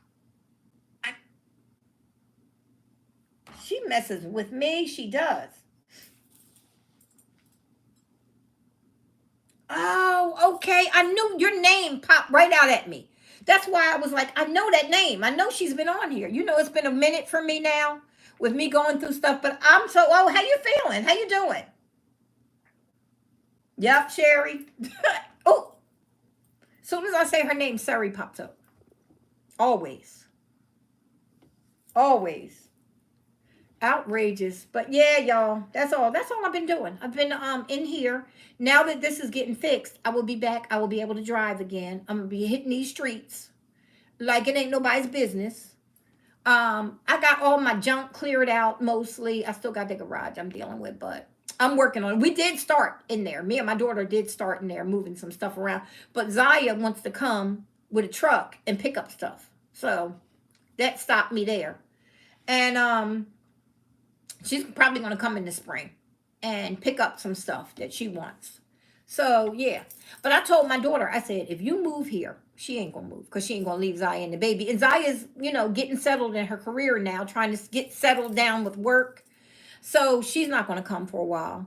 Speaker 1: She messes with me. She does. Oh, okay. I knew your name popped right out at me. That's why I was like, I know that name. I know she's been on here. You know, it's been a minute for me now with me going through stuff, but I'm so, oh, how you feeling? How you doing? Yep, Sherry. Oh, as soon as I say her name, Sherry pops up. Always. Always. Outrageous. But yeah, y'all, that's all I've been doing. I've been in here. Now that this is getting fixed, I will be back. I will be able to drive again. I'm gonna be hitting these streets like it ain't nobody's business. I got all my junk cleared out mostly. I still got the garage I'm dealing with, but I'm working on it. We did start in there. Me and my daughter did start in there moving some stuff around, but Zaya wants to come with a truck and pick up stuff, so that stopped me there. And she's probably going to come in the spring and pick up some stuff that she wants. So, yeah. But I told my daughter, I said, if you move here, she ain't going to move because she ain't going to leave Zaya and the baby. And Zaya's, getting settled in her career now, trying to get settled down with work. So she's not going to come for a while.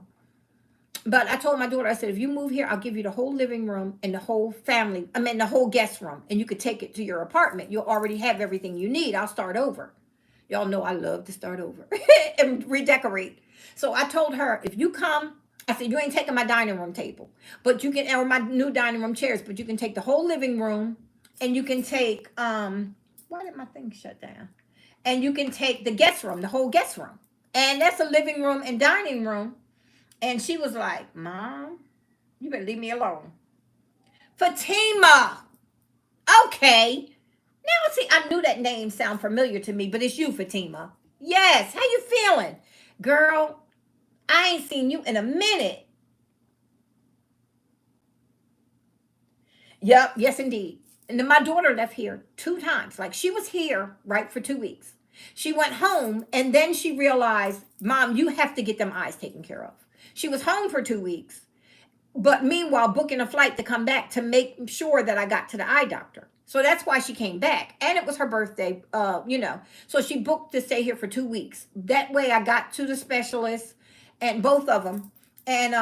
Speaker 1: But I told my daughter, I said, if you move here, I'll give you the whole living room and the whole the whole guest room. And you could take it to your apartment. You'll already have everything you need. I'll start over. Y'all know I love to start over and redecorate. So I told her, if you come, I said, you ain't taking my dining room table, but you can, or my new dining room chairs, but you can take the whole living room and you can take, why did my thing shut down? And you can take the guest room, the whole guest room. And that's a living room and dining room. And she was like, Mom, you better leave me alone. Fatima. Okay. Now, see, I knew that name sound familiar to me, but it's you, Fatima. Yes, how you feeling? Girl, I ain't seen you in a minute. Yep, yes, indeed. And then my daughter left here 2 times. Like, she was here, right, for 2 weeks. She went home, and then she realized, Mom, you have to get them eyes taken care of. She was home for 2 weeks, but meanwhile, booking a flight to come back to make sure that I got to the eye doctor. So that's why she came back. And it was her birthday, So she booked to stay here for 2 weeks. That way I got to the specialist and both of them. And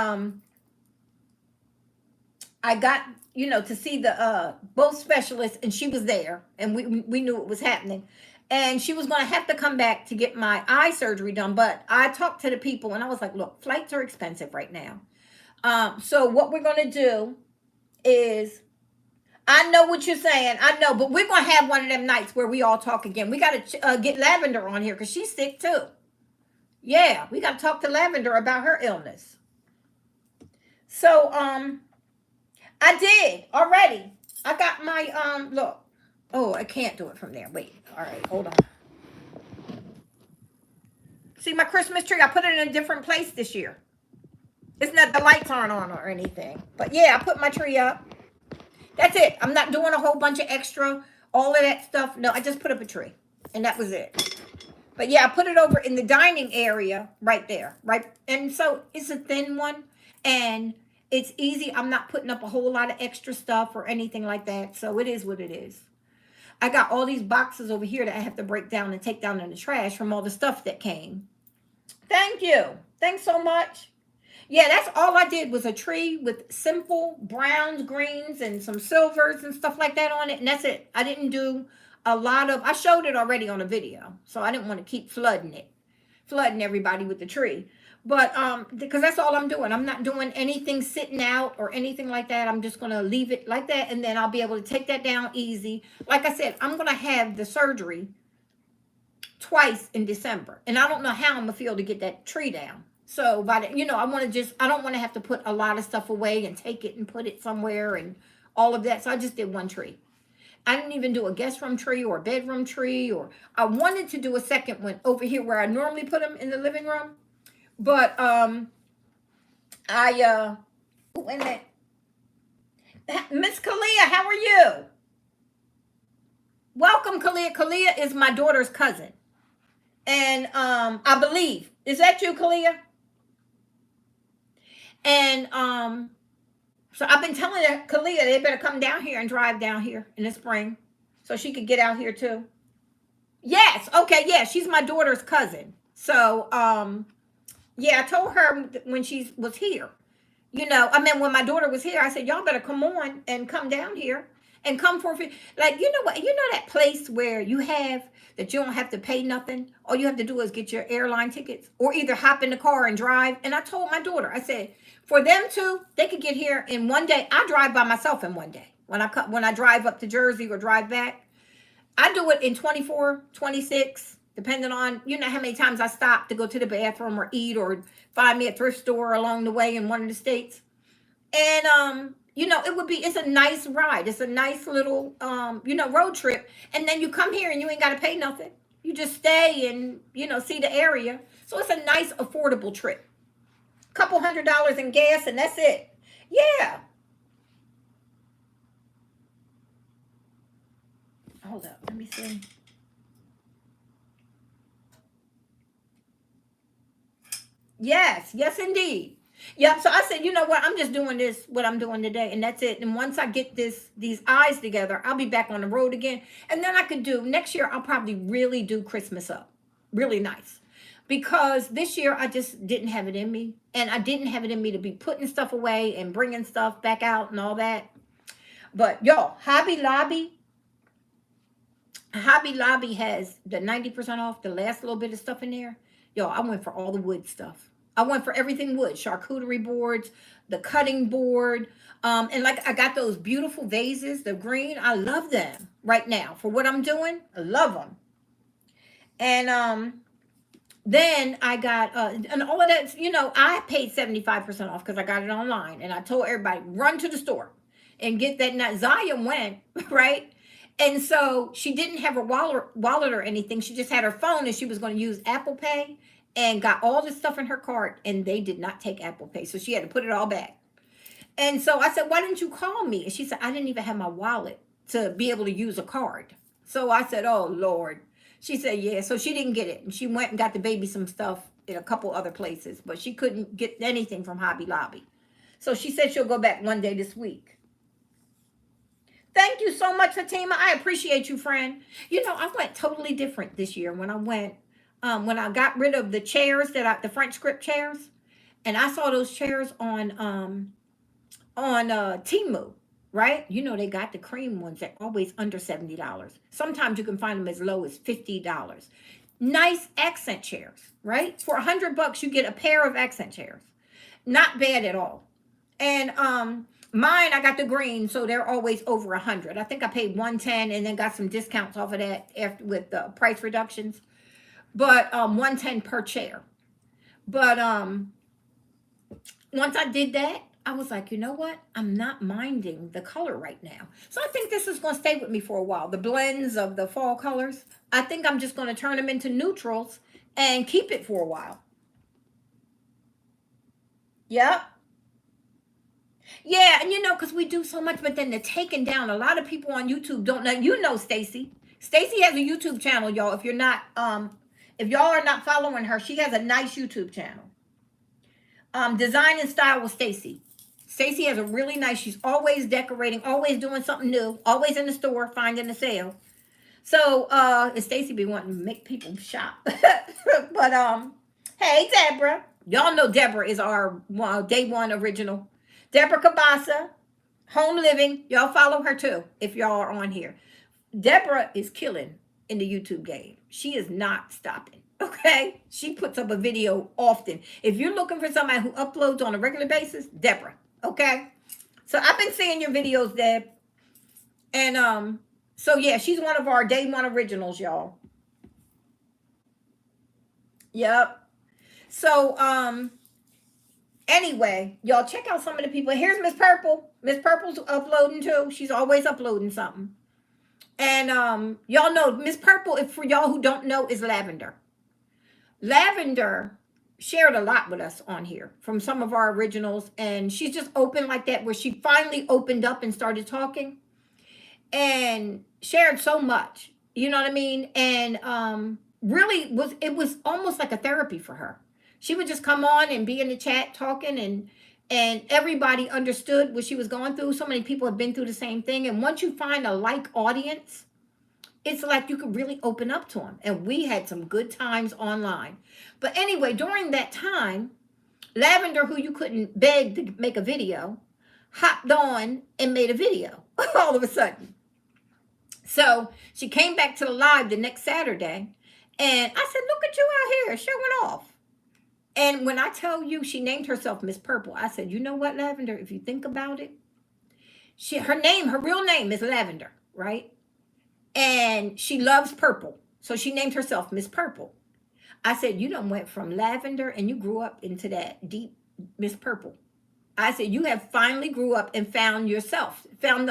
Speaker 1: I got, to see the both specialists, and she was there. And we knew it was happening. And she was going to have to come back to get my eye surgery done. But I talked to the people and I was like, look, flights are expensive right now. So what we're going to do is, I know what you're saying. I know, but we're going to have one of them nights where we all talk again. We got to get Lavender on here because she's sick too. Yeah, we got to talk to Lavender about her illness. So, I did already. I got my, look. Oh, I can't do it from there. Wait. All right, hold on. See my Christmas tree? I put it in a different place this year. It's not, the lights aren't on or anything. But yeah, I put my tree up. That's it. I'm not doing a whole bunch of extra, all of that stuff. No, I just put up a tree. And that was it. But yeah, I put it over in the dining area right there. Right. And so it's a thin one. And it's easy. I'm not putting up a whole lot of extra stuff or anything like that. So it is what it is. I got all these boxes over here that I have to break down and take down in the trash from all the stuff that came. Thank you. Thanks so much. Yeah, that's all I did was a tree with simple browns, greens, and some silvers and stuff like that on it. And that's it. I didn't do a lot of, I showed it already on a video. So I didn't want to keep flooding everybody with the tree. But because that's all I'm doing. I'm not doing anything sitting out or anything like that. I'm just gonna leave it like that, and then I'll be able to take that down easy. Like I said, I'm gonna have the surgery twice in December, and I don't know how I'm gonna feel to get that tree down. So, by the, I want to I don't want to have to put a lot of stuff away and take it and put it somewhere and all of that. So I just did one tree. I didn't even do a guest room tree or a bedroom tree, or I wanted to do a second one over here where I normally put them in the living room. But wait a minute. Miss Kalia, how are you? Welcome, Kalia. Kalia is my daughter's cousin. And I believe, is that you, Kalia? And so I've been telling Kalia they better come down here and drive down here in the spring so she could get out here too. Yes, okay, yeah, she's my daughter's cousin. So yeah, I told her when she was here. I mean, when my daughter was here, I said, y'all better come on and come down here and come for, like, you know what, that place where you have that you don't have to pay nothing. All you have to do is get your airline tickets or either hop in the car and drive. And I told my daughter, I said, for them two, they could get here in one day. I drive by myself in one day. When I drive up to Jersey or drive back, I do it in 24, 26, depending on, how many times I stop to go to the bathroom or eat or find me a thrift store along the way in one of the states. And, it's a nice ride. It's a nice little, road trip. And then you come here and you ain't got to pay nothing. You just stay and, see the area. So it's a nice, affordable trip. Couple $100 in gas and that's it. Yeah. Hold up. Let me see. Yes, yes, indeed. Yep. So I said, you know what? I'm just doing what I'm doing today, and that's it. And once I get these eyes together, I'll be back on the road again. And then I could do next year. I'll probably really do Christmas up, really nice, because this year I just didn't have it in me, and I didn't have it in me to be putting stuff away and bringing stuff back out and all that. But y'all, Hobby Lobby has the 90% off, the last little bit of stuff in there. Yo, I went for all the wood stuff. I went for everything wood, charcuterie boards, the cutting board. And like I got those beautiful vases, the green. I love them right now for what I'm doing. I love them. And then I got, and all of that, I paid 75% off because I got it online. And I told everybody, run to the store and get that. Now, Zaya went, right? And so she didn't have her wallet or anything. She just had her phone and she was going to use Apple Pay and got all this stuff in her cart. And they did not take Apple Pay. So she had to put it all back. And so I said, why didn't you call me? And she said, I didn't even have my wallet to be able to use a card. So I said, oh, Lord. She said, yeah. So she didn't get it. And she went and got the baby some stuff in a couple other places. But she couldn't get anything from Hobby Lobby. So she said she'll go back one day this week. Thank you so much, Fatima. I appreciate you, friend. I went totally different this year when I went, when I got rid of the chairs the French grip chairs, and I saw those chairs on Temu, right? They got the cream ones that are always under $70. Sometimes you can find them as low as $50. Nice accent chairs, right? For $100, you get a pair of accent chairs. Not bad at all. And mine, I got the green, so they're always over 100. I think I paid 110 and then got some discounts off of that after with the price reductions. But 110 per chair. But once I did that, I was like, you know what? I'm not minding the color right now. So I think this is going to stay with me for a while. The blends of the fall colors. I think I'm just going to turn them into neutrals and keep it for a while. Yep. Yeah, and because we do so much, but then the taking down. A lot of people on YouTube don't know. Stacy. Stacy has a YouTube channel, y'all. If y'all are not following her, she has a nice YouTube channel. Design and Style with Stacy. Stacy has a really nice. She's always decorating, always doing something new, always in the store finding a sale. So, and Stacy be wanting to make people shop. But hey, Deborah. Y'all know Deborah is our day one original. Deborah Kabasa, Home Living. Y'all follow her too if y'all are on here. Deborah is killing in the YouTube game. She is not stopping. Okay? She puts up a video often. If you're looking for somebody who uploads on a regular basis, Deborah. Okay? So I've been seeing your videos, Deb. And so yeah, she's one of our day one originals, y'all. Yep. So anyway, y'all check out some of the people. Here's Miss Purple. Miss Purple's uploading too. She's always uploading something. And y'all know Miss Purple, if for y'all who don't know, is Lavender. Lavender shared a lot with us on here from some of our originals, and she's just open like that, where she finally opened up and started talking and shared so much, you know what I mean? And really was almost like a therapy for her. She would just come on and be in the chat talking, and everybody understood what she was going through. So many people have been through the same thing, and once you find a like audience, it's like you could really open up to them. And we had some good times online. But anyway, during that time, Lavender, who you couldn't beg to make a video, hopped on and made a video all of a sudden. So she came back to the live the next Saturday, and I said, look at you out here showing off. And when I tell you she named herself Miss Purple, I said, you know what, Lavender, if you think about it, her real name is Lavender, right? And she loves purple. So she named herself Miss Purple. I said, you done went from lavender and you grew up into that deep Miss Purple. I said, you have finally grew up and found yourself, found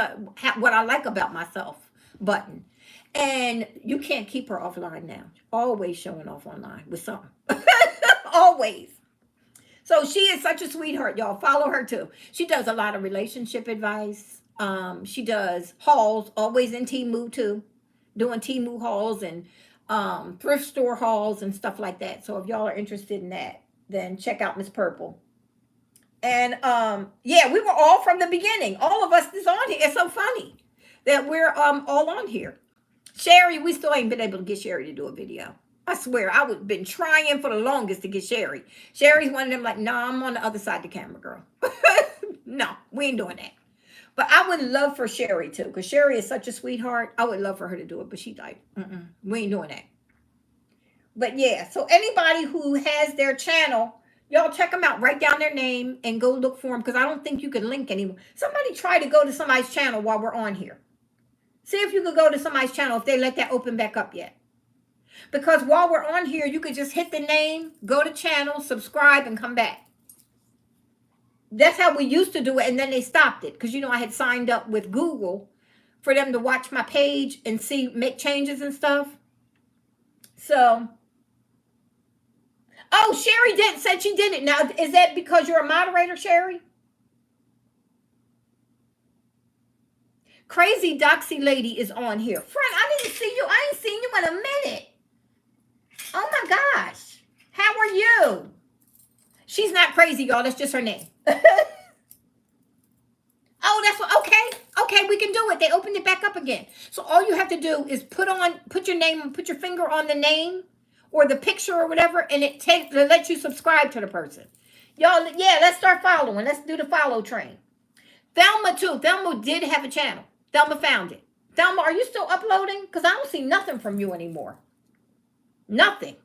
Speaker 1: what I like about myself button. And you can't keep her offline now. Always showing off online with something. Always. So she is such a sweetheart, y'all. Follow her too. She does a lot of relationship advice. She does hauls, always in Temu too, doing Temu hauls and thrift store hauls and stuff like that. So if y'all are interested in that, then check out Miss Purple. And yeah, we were all from the beginning. All of us is on here. It's so funny that we're all on here. Sherry, we still ain't been able to get Sherry to do a video. I swear, I would been trying for the longest to get Sherry. Sherry's one of them like, nah, I'm on the other side of the camera, girl. No, we ain't doing that. But I would love for Sherry too, because Sherry is such a sweetheart. I would love for her to do it, but she's like, we ain't doing that. But yeah, so anybody who has their channel, y'all check them out. Write down their name and go look for them, because I don't think you can link anymore. Somebody try to go to somebody's channel while we're on here. See if you could go to somebody's channel if they let that open back up yet. Because while we're on here, you could just hit the name, go to channel, subscribe, and come back. That's how we used to do it, and then they stopped it. Because, you know, I had signed up with Google for them to watch my page and see, make changes and stuff. So, oh, Sherry said she did it. Now, is that because you're a moderator, Sherry? Crazy Doxy Lady is on here. Friend, I didn't see you. I ain't seen you in a minute. Oh my gosh. How are you? She's not crazy, y'all. That's just her name. Oh, that's what, okay. Okay, we can do it. They opened it back up again. So all you have to do is put your name, put your finger on the name or the picture or whatever, and it lets you subscribe to the person. Y'all, yeah, let's start following. Let's do the follow train. Thelma too. Thelma did have a channel. Thelma found it. Thelma, are you still uploading? Because I don't see nothing from you anymore. Nothing.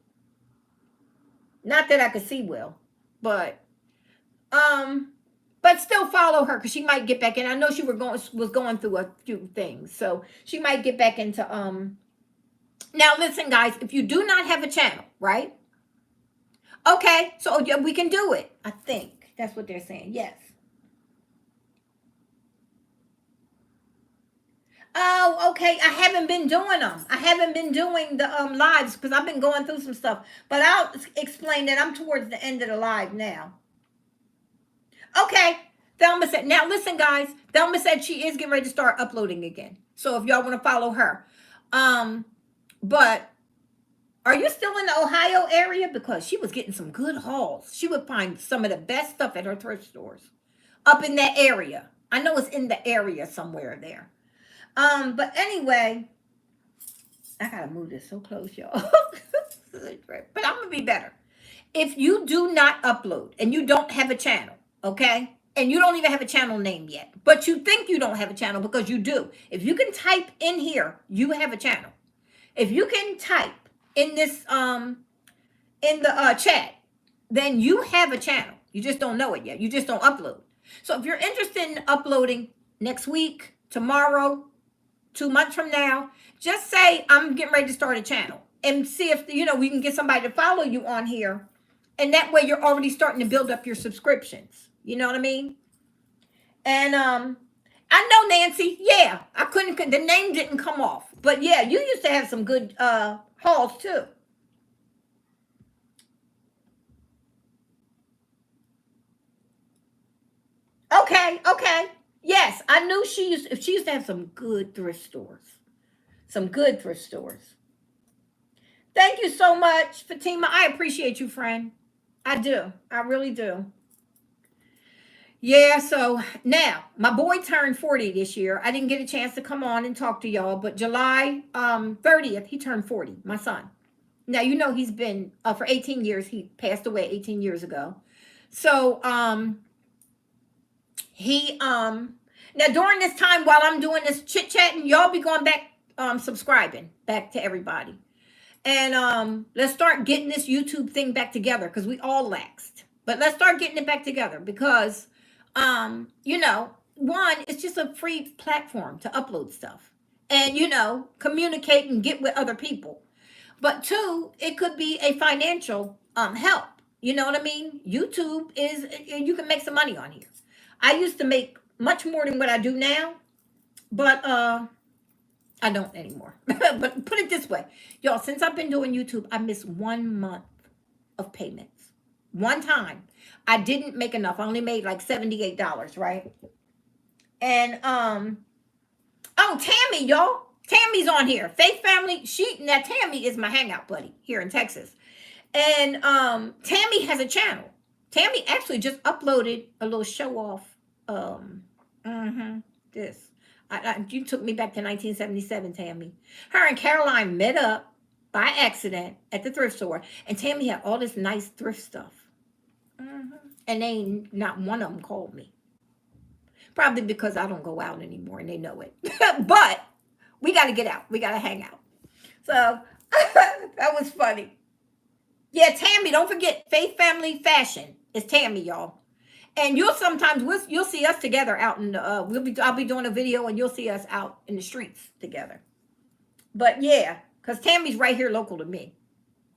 Speaker 1: Not that I could see well, but still follow her, because she might get back in. I know she was going through a few things, so she might get back into Now listen, guys, if you do not have a channel, right? Okay, so yeah, we can do it. I think that's what they're saying. Yes. Oh, okay. I haven't been doing them. I haven't been doing the lives because I've been going through some stuff. But I'll explain that. I'm towards the end of the live now. Okay. Thelma said, now listen, guys. Thelma said she is getting ready to start uploading again. So if y'all want to follow her. But are you still in the Ohio area? Because she was getting some good hauls. She would find some of the best stuff at her thrift stores up in that area. I know it's in the area somewhere there. But anyway, I gotta move this so close, y'all. But I'm gonna be better. If you do not upload and you don't have a channel, okay? And you don't even have a channel name yet, but you think you don't have a channel because you do. If you can type in here, you have a channel. If you can type in this in the chat, then you have a channel. You just don't know it yet. You just don't upload. So if you're interested in uploading next week, tomorrow, 2 months from now, just say I'm getting ready to start a channel and see if we can get somebody to follow you on here. And that way you're already starting to build up your subscriptions. You know what I mean? And I know Nancy. Yeah, I couldn't. The name didn't come off, but yeah, you used to have some good hauls too. Okay, okay. Yes, I knew she used to have some good thrift stores. Some good thrift stores. Thank you so much, Fatima. I appreciate you, friend. I do. I really do. Yeah, so now my boy turned 40 this year. I didn't get a chance to come on and talk to y'all, but July 30th, he turned 40, my son. Now, he's been for 18 years. He passed away 18 years ago. So he now during this time while I'm doing this chit chatting, y'all be going back subscribing back to everybody. And let's start getting this YouTube thing back together because we all laxed. But let's start getting it back together because one, it's just a free platform to upload stuff and communicate and get with other people. But two, it could be a financial help. You know what I mean? YouTube is, you can make some money on here. I used to make much more than what I do now, but I don't anymore. But put it this way, y'all, since I've been doing YouTube, I missed 1 month of payments. One time, I didn't make enough. I only made like $78, right? And oh, Tammy, y'all. Tammy's on here. Faith Family. Now Tammy is my hangout buddy here in Texas. And Tammy has a channel. Tammy actually just uploaded a little show off. This. You took me back to 1977, Tammy. Her and Caroline met up by accident at the thrift store, and Tammy had all this nice thrift stuff. And not one of them called me. Probably because I don't go out anymore, and they know it. But we got to get out. We got to hang out. So that was funny. Yeah, Tammy, don't forget Faith Family Fashion. It's Tammy, y'all. And you'll see us together out in I'll be doing a video and you'll see us out in the streets together. But yeah, because Tammy's right here local to me.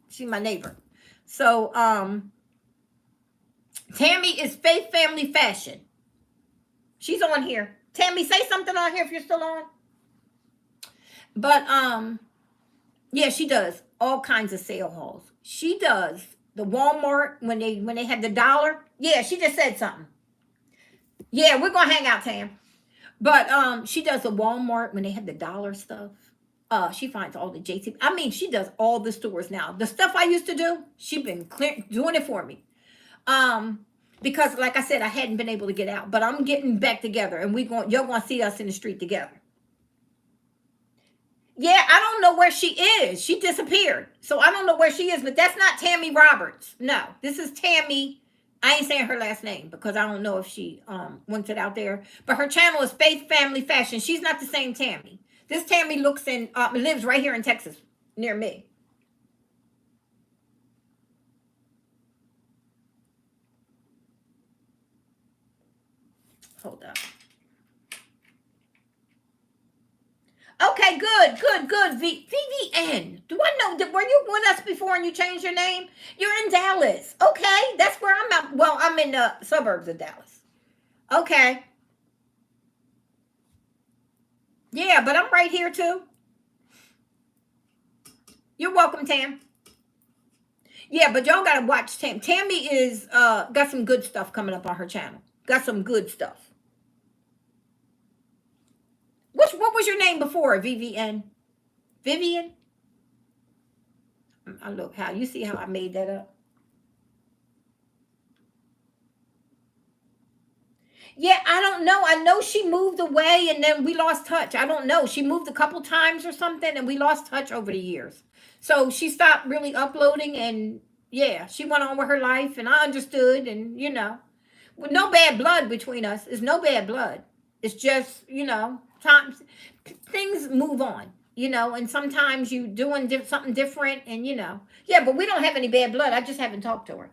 Speaker 1: She's my neighbor. So Tammy is Faith Family Fashion. She's on here. Tammy, say something on here if you're still on. But yeah, she does all kinds of sale hauls. She does the Walmart when they had the dollar. Yeah, she just said something. Yeah, we're gonna hang out, Tam. But she does the Walmart when they had the dollar stuff. She finds all the JC. I mean, she does all the stores now. The stuff I used to do, she's been doing it for me. Because like I said, I hadn't been able to get out, but I'm getting back together, and you're gonna see us in the street together. Yeah, I don't know where she is. She disappeared. So I don't know where she is, but that's not Tammy Roberts. No, this is Tammy. I ain't saying her last name because I don't know if she wants it out there. But her channel is Faith Family Fashion. She's not the same Tammy. This Tammy lives right here in Texas near me. Hold up. Okay, good. VVN. Do I know? Were you with us before and you changed your name? You're in Dallas. Okay, that's where I'm at. Well, I'm in the suburbs of Dallas. Okay. Yeah, but I'm right here too. You're welcome, Tam. Yeah, but y'all gotta watch Tam. Tammy is got some good stuff coming up on her channel. Got some good stuff. What was your name before, VVN? Vivian? I look how you see how I made that up. Yeah, I don't know. I know she moved away and then we lost touch. I don't know. She moved a couple times or something and we lost touch over the years. So she stopped really uploading and yeah, she went on with her life and I understood and with no bad blood between us. It's no bad blood. It's just, times things move on. and sometimes you doing something different, and yeah, but we don't have any bad blood. I just haven't talked to her.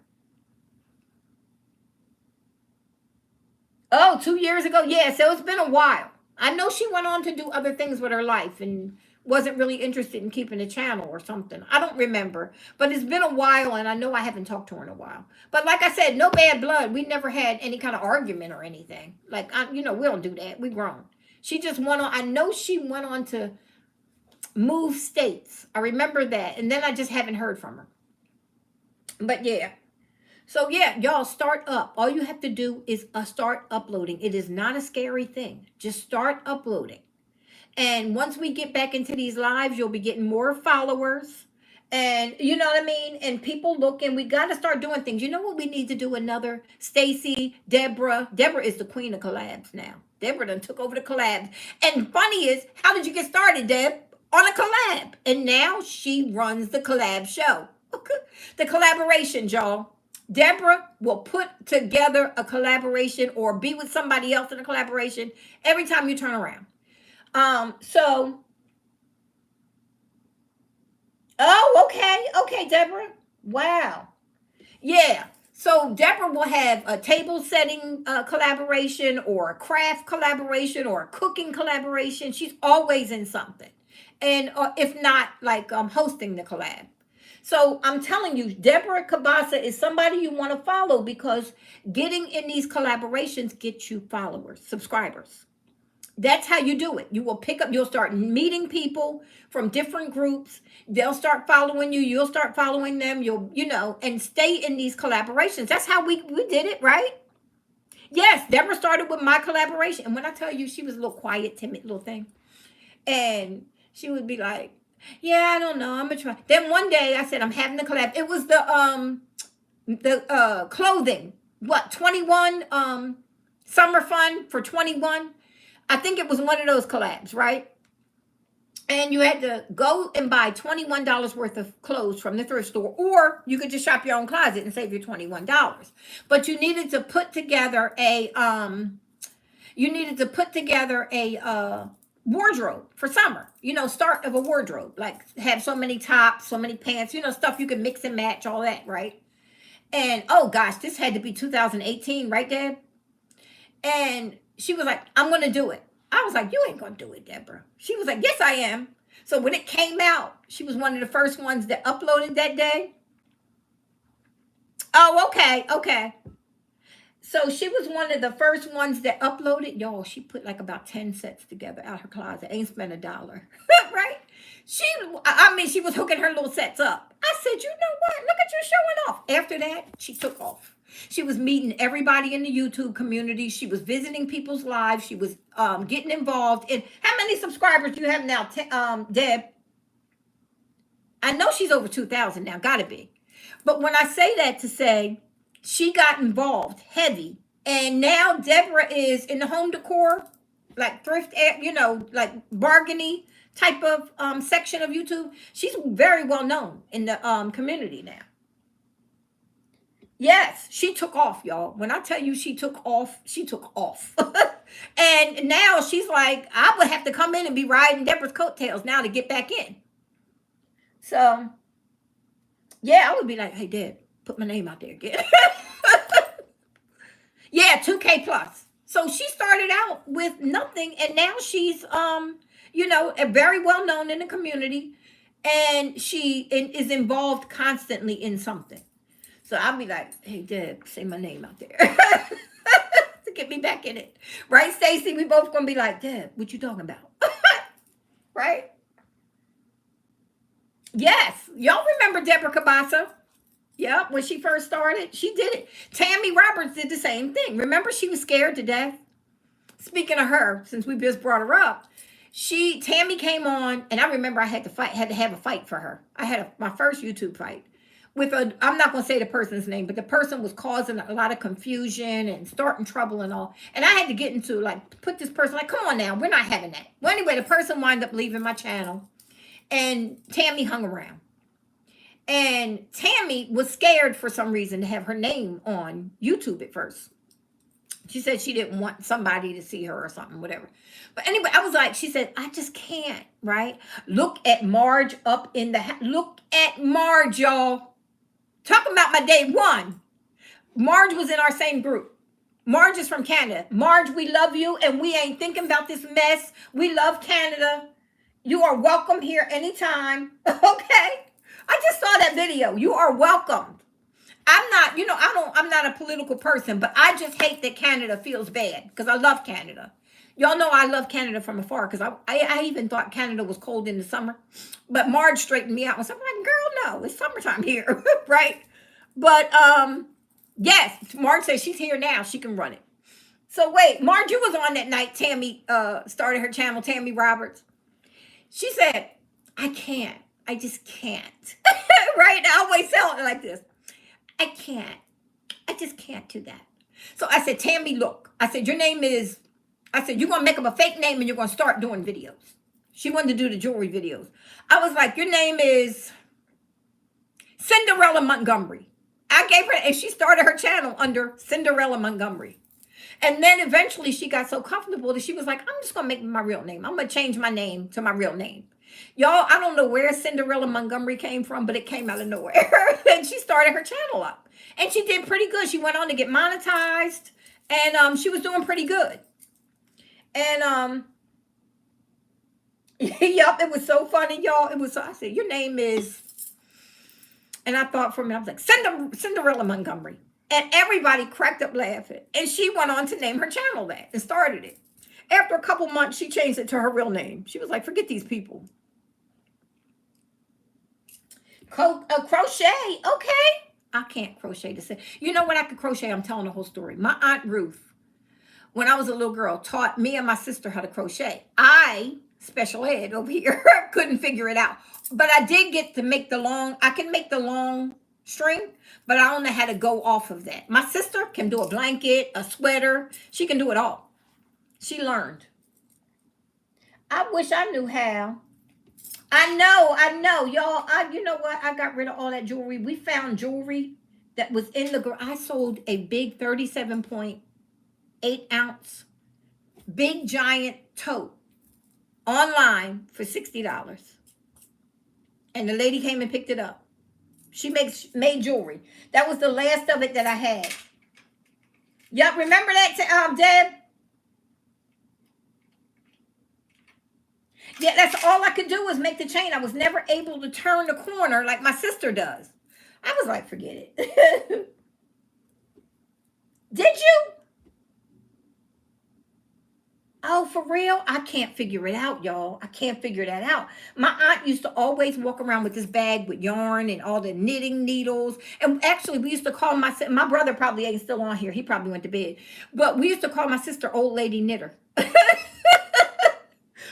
Speaker 1: Oh, 2 years ago. Yeah, so it's been a while. I know she went on to do other things with her life and wasn't really interested in keeping a channel or something. I don't remember. But it's been a while, and I know I haven't talked to her in a while. But like I said, no bad blood. We never had any kind of argument or anything. Like, we don't do that. We grown. She just went on. I know she went on to move states. I remember that. And then I just haven't heard from her. But yeah. So yeah, y'all start up. All you have to do is start uploading. It is not a scary thing. Just start uploading. And once we get back into these lives, you'll be getting more followers. And you know what I mean? And people looking, we got to start doing things. You know what we need to do? Another Stacy, Deborah. Deborah is the queen of collabs now. Deborah done took over the collabs. And funny is, how did you get started, Deb? On a collab. And now she runs the collab show. The collaboration, y'all. Deborah will put together a collaboration or be with somebody else in a collaboration every time you turn around. So, oh, okay, Deborah. Wow. Yeah. So Deborah will have a table setting collaboration or a craft collaboration or a cooking collaboration. She's always in something. And if not, like hosting the collab. So I'm telling you, Deborah Kabasa is somebody you want to follow because getting in these collaborations gets you followers, subscribers. That's how you do it. You will pick up, you'll start meeting people from different groups. They'll start following you. You'll start following them. And stay in these collaborations. That's how we did it, right? Yes, Deborah started with my collaboration. And when I tell you, she was a little quiet, timid little thing. And she would be like, yeah, I don't know. I'm gonna try. Then one day I said, I'm having a collab. It was the clothing. What, 21 summer fun for 21? I think it was one of those collabs, right? And you had to go and buy $21 worth of clothes from the thrift store, or you could just shop your own closet and save your $21. But you needed to put together a wardrobe for summer. Start of a wardrobe, like have so many tops, so many pants, stuff you can mix and match, all that, right? And oh gosh, this had to be 2018, right, Deb? And she was like, I'm gonna do it. I was like, you ain't gonna do it, Deborah. She was like, yes, I am. So when it came out, she was one of the first ones that uploaded that day. Oh, okay. So she was one of the first ones that uploaded. Y'all, she put like about 10 sets together out her closet. Ain't spent $1. Right? She was hooking her little sets up. I said, you know what? Look at you showing off. After that, she took off. She was meeting everybody in the YouTube community. She was visiting people's lives. She was getting involved in. How many subscribers do you have now, Deb? I know she's over 2,000 now. Gotta be. But when I say that to say, she got involved heavy, and now Deborah is in the home decor, like thrift, like bargaining type of section of YouTube. She's very well known in the community now. Yes, she took off, y'all. When I tell you she took off, she took off. And now she's like, I would have to come in and be riding Deborah's coattails now to get back in. So, yeah, I would be like, hey, Deb, put my name out there again. Yeah, 2K plus. So she started out with nothing, and now she's very well known in the community, and she is involved constantly in something. So I'll be like, hey, Deb, say my name out there to get me back in it. Right, Stacy? We both gonna be like, Deb, what you talking about? Right? Yes. Y'all remember Deborah Kabasa? Yep, when she first started, she did it. Tammy Roberts did the same thing. Remember, she was scared to death? Speaking of her, since we just brought her up, Tammy came on, and I remember I had to have a fight for her. I had my first YouTube fight with I'm not going to say the person's name, but the person was causing a lot of confusion and starting trouble and all. And I had to get into, put this person, come on now, we're not having that. Well, anyway, the person wound up leaving my channel, and Tammy hung around. And Tammy was scared for some reason to have her name on YouTube at first. She said she didn't want somebody to see her or something, whatever. But anyway, I was like, she said, I just can't, right? Look at Marge up in the look at Marge, y'all. Talking about my day one. Marge was in our same group. Marge is from Canada. Marge, we love you, and we ain't thinking about this mess. We love Canada. You are welcome here anytime. Okay? I just saw that video. You are welcome. I'm not, I'm not a political person, but I just hate that Canada feels bad because I love Canada. Y'all know I love Canada from afar because I even thought Canada was cold in the summer. But Marge straightened me out and said, I'm like, girl, no, it's summertime here, right? But yes, Marge says she's here now. She can run it. So wait, Marge, you was on that night. Tammy started her channel, Tammy Roberts. She said, I can't. I just can't. Right? I always tell it like this. I can't. I just can't do that. So I said, Tammy, look. I said, your name is, I said, you're going to make up a fake name and you're going to start doing videos. She wanted to do the jewelry videos. I was like, your name is Cinderella Montgomery. I gave her, and she started her channel under Cinderella Montgomery. And then eventually she got so comfortable that she was like, I'm just going to make my real name. I'm going to change my name to my real name. Y'all, I don't know where Cinderella Montgomery came from, but it came out of nowhere. And she started her channel up. And she did pretty good. She went on to get monetized. And she was doing pretty good. And yep, it was so funny, y'all. It was, I said, your name is, and I thought for a minute, I was like, Cinderella Montgomery. And everybody cracked up laughing. And she went on to name her channel that and started it. After a couple months, she changed it to her real name. She was like, forget these people. Crochet, okay. I can't crochet to say. You know what I could crochet? I'm telling the whole story. My Aunt Ruth, when I was a little girl, taught me and my sister how to crochet. I, special ed over here, couldn't figure it out. But I did get to make the long, I can make the long string, but I don't know how to go off of that. My sister can do a blanket, a sweater. She can do it all. She learned. I wish I knew how. I know, y'all. You know what? I got rid of all that jewelry. We found jewelry that was in the. I sold a big 37.8 ounce, big giant tote online for $60, and the lady came and picked it up. She made jewelry. That was the last of it that I had. Yep, remember that, Deb? Yeah, that's all I could do was make the chain. I was never able to turn the corner like my sister does. I was like, forget it. Did you? Oh, for real? I can't figure it out, y'all. I can't figure that out. My aunt used to always walk around with this bag with yarn and all the knitting needles. And actually, we used to call my brother probably ain't still on here. He probably went to bed. But we used to call my sister Old Lady Knitter.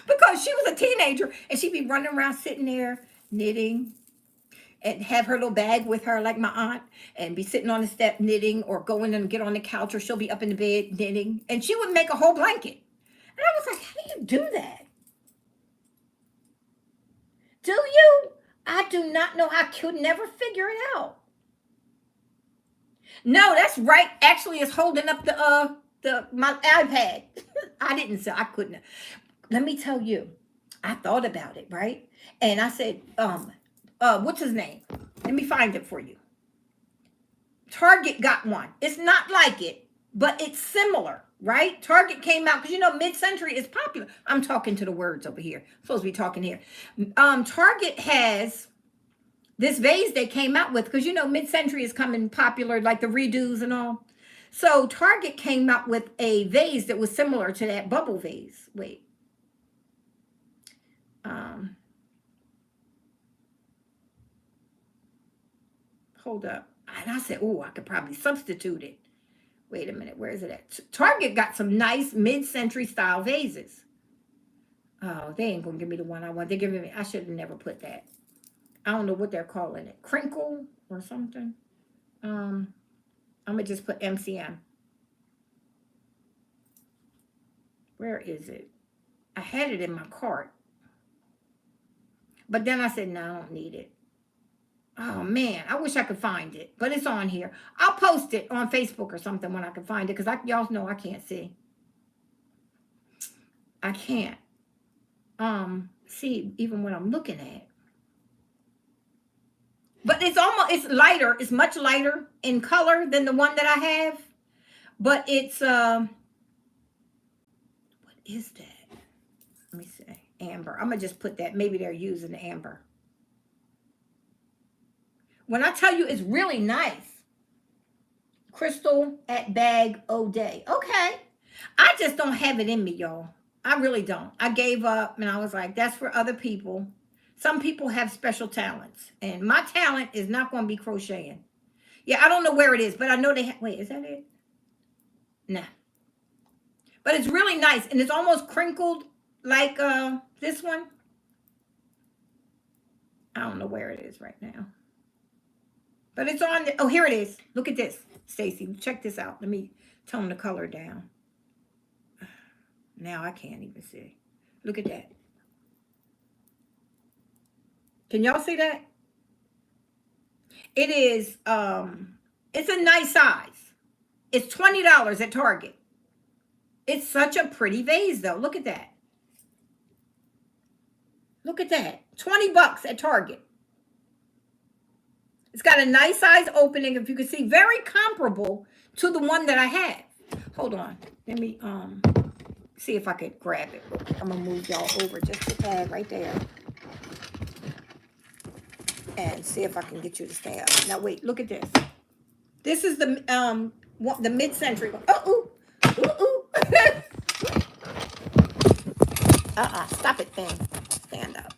Speaker 1: Because she was a teenager and she'd be running around sitting there knitting and have her little bag with her like my aunt and be sitting on the step knitting or going and get on the couch or she'll be up in the bed knitting. And she would make a whole blanket. And I was like, how do you do that? Do you? I do not know. I could never figure it out. No, that's right. Actually, it's holding up my iPad. I didn't say I couldn't. Let me tell you, I thought about it, right? And I said, what's his name? Let me find it for you. Target got one. It's not like it, but it's similar, right? Target came out, because you know, mid-century is popular. I'm talking to the words over here. I'm supposed to be talking here. Target has this vase they came out with, because you know, mid-century is coming popular, like the redos and all. So Target came out with a vase that was similar to that bubble vase. Wait. Hold up. And I said, oh, I could probably substitute it. Wait a minute. Where is it at? Target got some nice mid-century style vases. Oh, they ain't going to give me the one I want. They're giving me, I should have never put that. I don't know what they're calling it. Crinkle or something. I'm going to just put MCM. Where is it? I had it in my cart. But then I said, no, I don't need it. Oh man, I wish I could find it, but it's on here. I'll post it on Facebook or something when I can find it, because y'all know I can't see. I can't see even what I'm looking at. But it's lighter. It's much lighter in color than the one that I have. But it's what is that? Let me see. Amber. I'm gonna just put that. Maybe they're using amber. When I tell you it's really nice. Crystal at Bag O'Day. Okay. I just don't have it in me, y'all. I really don't. I gave up and I was like, that's for other people. Some people have special talents. And my talent is not going to be crocheting. Yeah, I don't know where it is, but I know they have. Wait, is that it? Nah. But it's really nice. And it's almost crinkled like this one. I don't know where it is right now. But it's on. Oh, here it is. Look at this, Stacy. Check this out. Let me tone the color down. Now I can't even see. Look at that. Can y'all see that? It is, it's a nice size. It's $20 at Target. It's such a pretty vase though. Look at that. Look at that. 20 bucks at Target. It's got a nice size opening, if you can see, very comparable to the one that I had. Hold on. Let me, see if I could grab it. I'm gonna move y'all over just a tad right there, and see if I can get you to stay up. Now wait, look at this. This is the mid-century one. Oh, ooh, ooh, ooh. Stop it, thing. Stand up.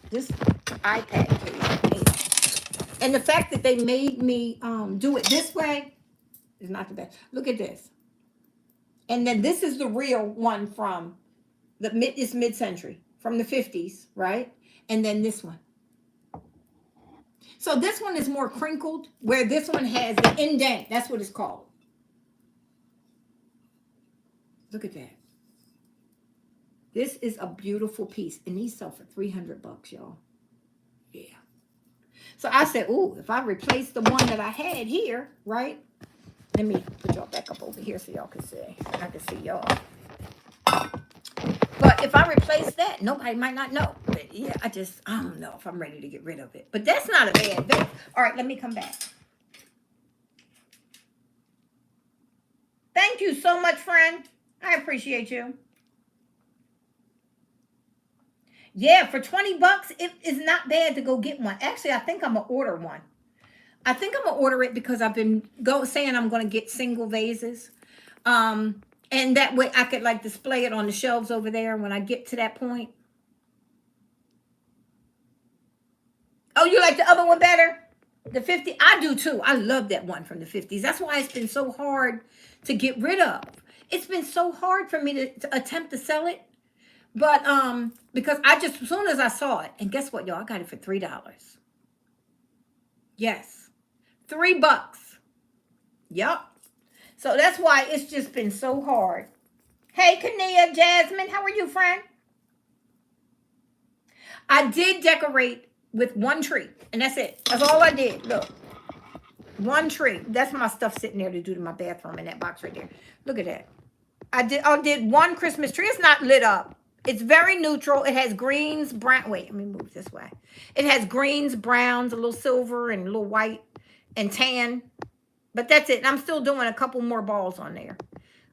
Speaker 1: This iPad case, and the fact that they made me do it this way is not the best. Look at this. And then this is the real one from it's mid-century, from the 50s, right? And then this one. So this one is more crinkled, where this one has the indent. That's what it's called. Look at that. This is a beautiful piece, and these sell for 300 bucks, y'all. Yeah. So I said, ooh, if I replace the one that I had here, right? Let me put y'all back up over here so y'all can see. I can see y'all. But if I replace that, nobody might not know. But yeah, I don't know if I'm ready to get rid of it. But that's not a bad thing. All right, let me come back. Thank you so much, friend. I appreciate you. Yeah, for 20 bucks, it is not bad to go get one. Actually, I think I'm going to order one. I think I'm going to order it because I've been saying I'm going to get single vases. And that way I could like display it on the shelves over there when I get to that point. Oh, you like the other one better? The 50? I do too. I love that one from the 50s. That's why it's been so hard to get rid of. It's been so hard for me to attempt to sell it. But because as soon as I saw it, and guess what, y'all? I got it for $3. Yes. $3. Yup. So that's why it's just been so hard. Hey, Kania, Jasmine, how are you, friend? I did decorate with one tree, and that's it. That's all I did. Look. One tree. That's my stuff sitting there to do to my bathroom in that box right there. Look at that. I did one Christmas tree. It's not lit up. It's very neutral. It has greens, brown. Wait, let me move this way. It has greens, browns, a little silver, and a little white and tan. But that's it. And I'm still doing a couple more balls on there.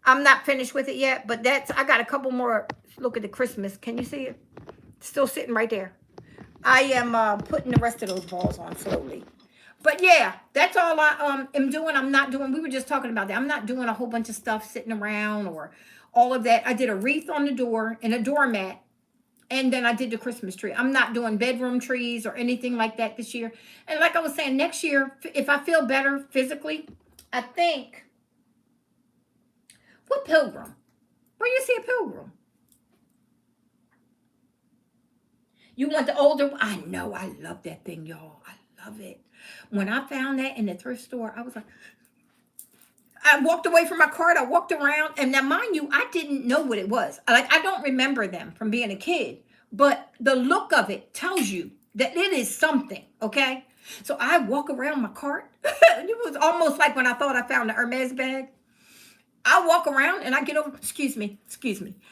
Speaker 1: I'm not finished with it yet, but I got a couple more. Look at the Christmas. Can you see it? Still sitting right there. I am putting the rest of those balls on slowly. But yeah, that's all I am doing. I'm not doing, we were just talking about that. I'm not doing a whole bunch of stuff sitting around or all of that. I did a wreath on the door and a doormat. And then I did the Christmas tree. I'm not doing bedroom trees or anything like that this year. And like I was saying, next year, if I feel better physically, I think, what pilgrim? Where you see a pilgrim? You want the older? I know. I love that thing, y'all. I love it. When I found that in the thrift store, I was like, I walked away from my cart. I walked around. And now, mind you, I didn't know what it was. Like, I don't remember them from being a kid. but the look of it tells you that it is something, okay? So I walk around my cart. It was almost like when I thought I found the Hermes bag. I walk around and I get over, excuse me,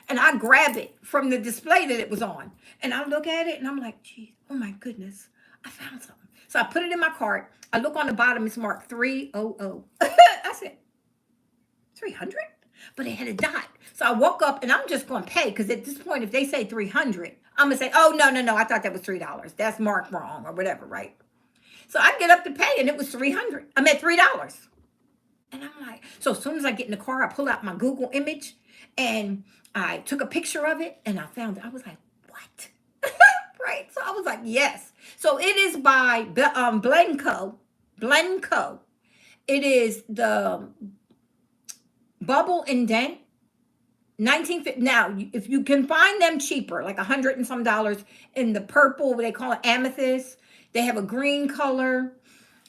Speaker 1: and I grab it from the display that it was on. And I look at it and I'm like, geez, oh my goodness, I found something. So I put it in my cart. I look on the bottom, it's marked 300. I said, 300? But it had a dot. So I woke up and I'm just going to pay because at this point, if they say 300, I'm going to say, oh, no, I thought that was $3. That's marked wrong or whatever, right? So I get up to pay and it was 300. I'm at $3. And I'm like, so as soon as I get in the car, I pull out my Google image and I took a picture of it and I found it. I was like, what? Right? So I was like, yes. So it is by Blenco. Blenco. It is the Bubble and Dent 1950. Now, if you can find them cheaper, like $100 and some in the purple, they call it amethyst. They have a green color.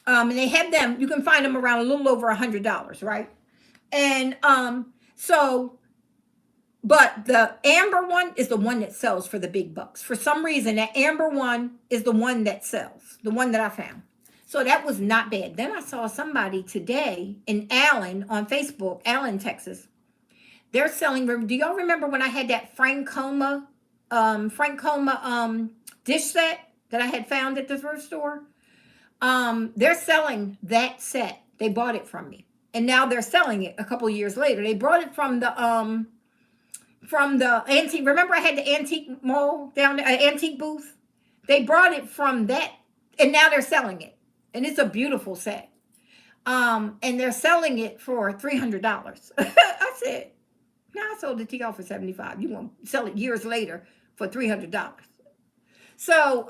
Speaker 1: And they have them, you can find them around a little over $100, right? And so, but the amber one is the one that sells for the big bucks. For some reason, that amber one is the one that sells, the one that I found. So that was not bad. Then I saw somebody today in Allen on Facebook, Allen, Texas. They're selling, do y'all remember when I had that Francoma dish set that I had found at the thrift store? They're selling that set. They bought it from me. And now they're selling it a couple of years later. They brought it from the antique. Remember I had the antique mall down there, antique booth? They brought it from that and now they're selling it. And it's a beautiful set. And they're selling it for $300. I said, no, I sold it to y'all for $75. You want to sell it years later for $300. So,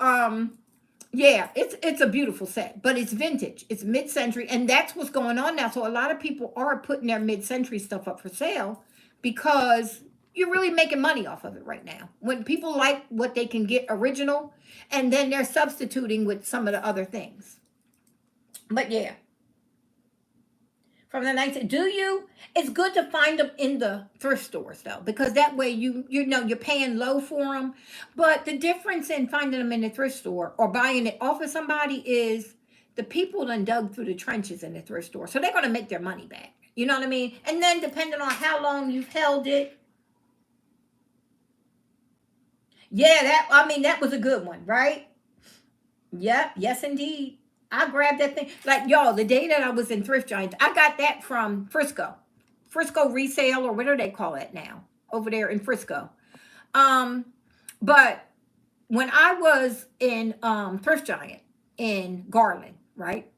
Speaker 1: yeah, it's a beautiful set, but it's vintage. It's mid-century, and that's what's going on now. So a lot of people are putting their mid-century stuff up for sale because you're really making money off of it right now. When people like what they can get original, and then they're substituting with some of the other things. But yeah. From the 19th, do you? It's good to find them in the thrift stores though, because that way you know you're paying low for them. But the difference in finding them in the thrift store or buying it off of somebody is the people done dug through the trenches in the thrift store, so they're gonna make their money back. You know what I mean? And then depending on how long you've held it, yeah, that was a good one, right? Yep, yes indeed. I grabbed that thing. Like, y'all, the day that I was in Thrift Giant, I got that from Frisco. Frisco Resale, or what do they call it now? Over there in Frisco. But when I was in Thrift Giant in Garland, right?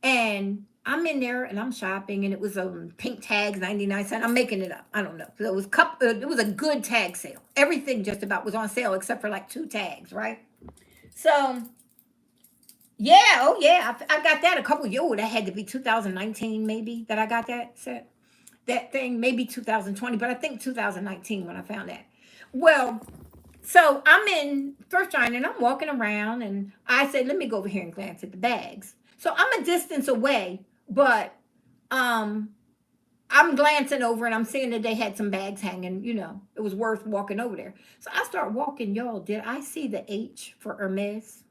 Speaker 1: And I'm in there and I'm shopping and it was pink tags, 99 cents. I'm making it up. I don't know. It was a good tag sale. Everything just about was on sale except for like 2 tags, right? So yeah, oh yeah, I got that a couple years. Oh, that had to be 2019 maybe that I got that set. That thing, maybe 2020, but I think 2019 when I found that. Well, so I'm in Thrift Giant and I'm walking around and I said, let me go over here and glance at the bags. So I'm a distance away, but I'm glancing over and I'm seeing that they had some bags hanging, it was worth walking over there. So I start walking, y'all. Did I see the H for Hermes?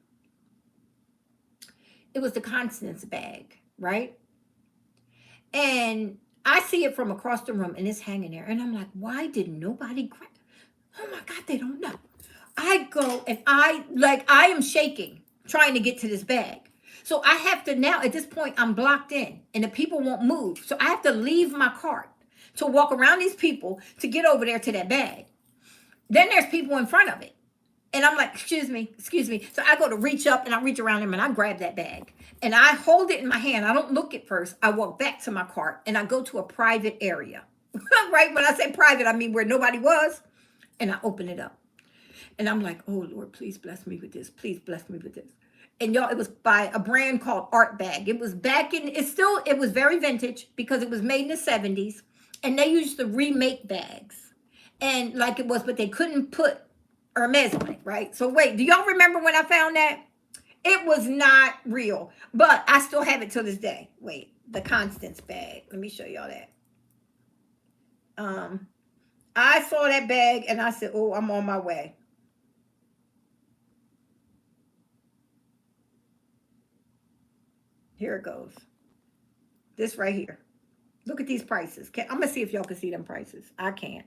Speaker 1: It was the Constance bag, right? And I see it from across the room and it's hanging there. And I'm like, why did nobody grab? Oh my God, they don't know. I go and I am shaking trying to get to this bag. So I have to now, at this point, I'm blocked in and the people won't move. So I have to leave my cart to walk around these people to get over there to that bag. Then there's people in front of it. And I'm like, excuse me. So I go to reach up and I reach around them and I grab that bag. And I hold it in my hand. I don't look at first. I walk back to my cart and I go to a private area. Right? When I say private, I mean where nobody was. And I open it up. And I'm like, oh, Lord, please bless me with this. Please bless me with this. And y'all, it was by a brand called Art Bag. It was it was very vintage because it was made in the 70s. And they used to remake bags. And like it was, but they couldn't put Hermes on it, right? So wait, do y'all remember when I found that? It was not real, but I still have it to this day. Wait, the Constance bag. Let me show y'all that. I saw that bag and I said, oh, I'm on my way. Here it goes. This right here. Look at these prices. I'm gonna see if y'all can see them prices. I can't.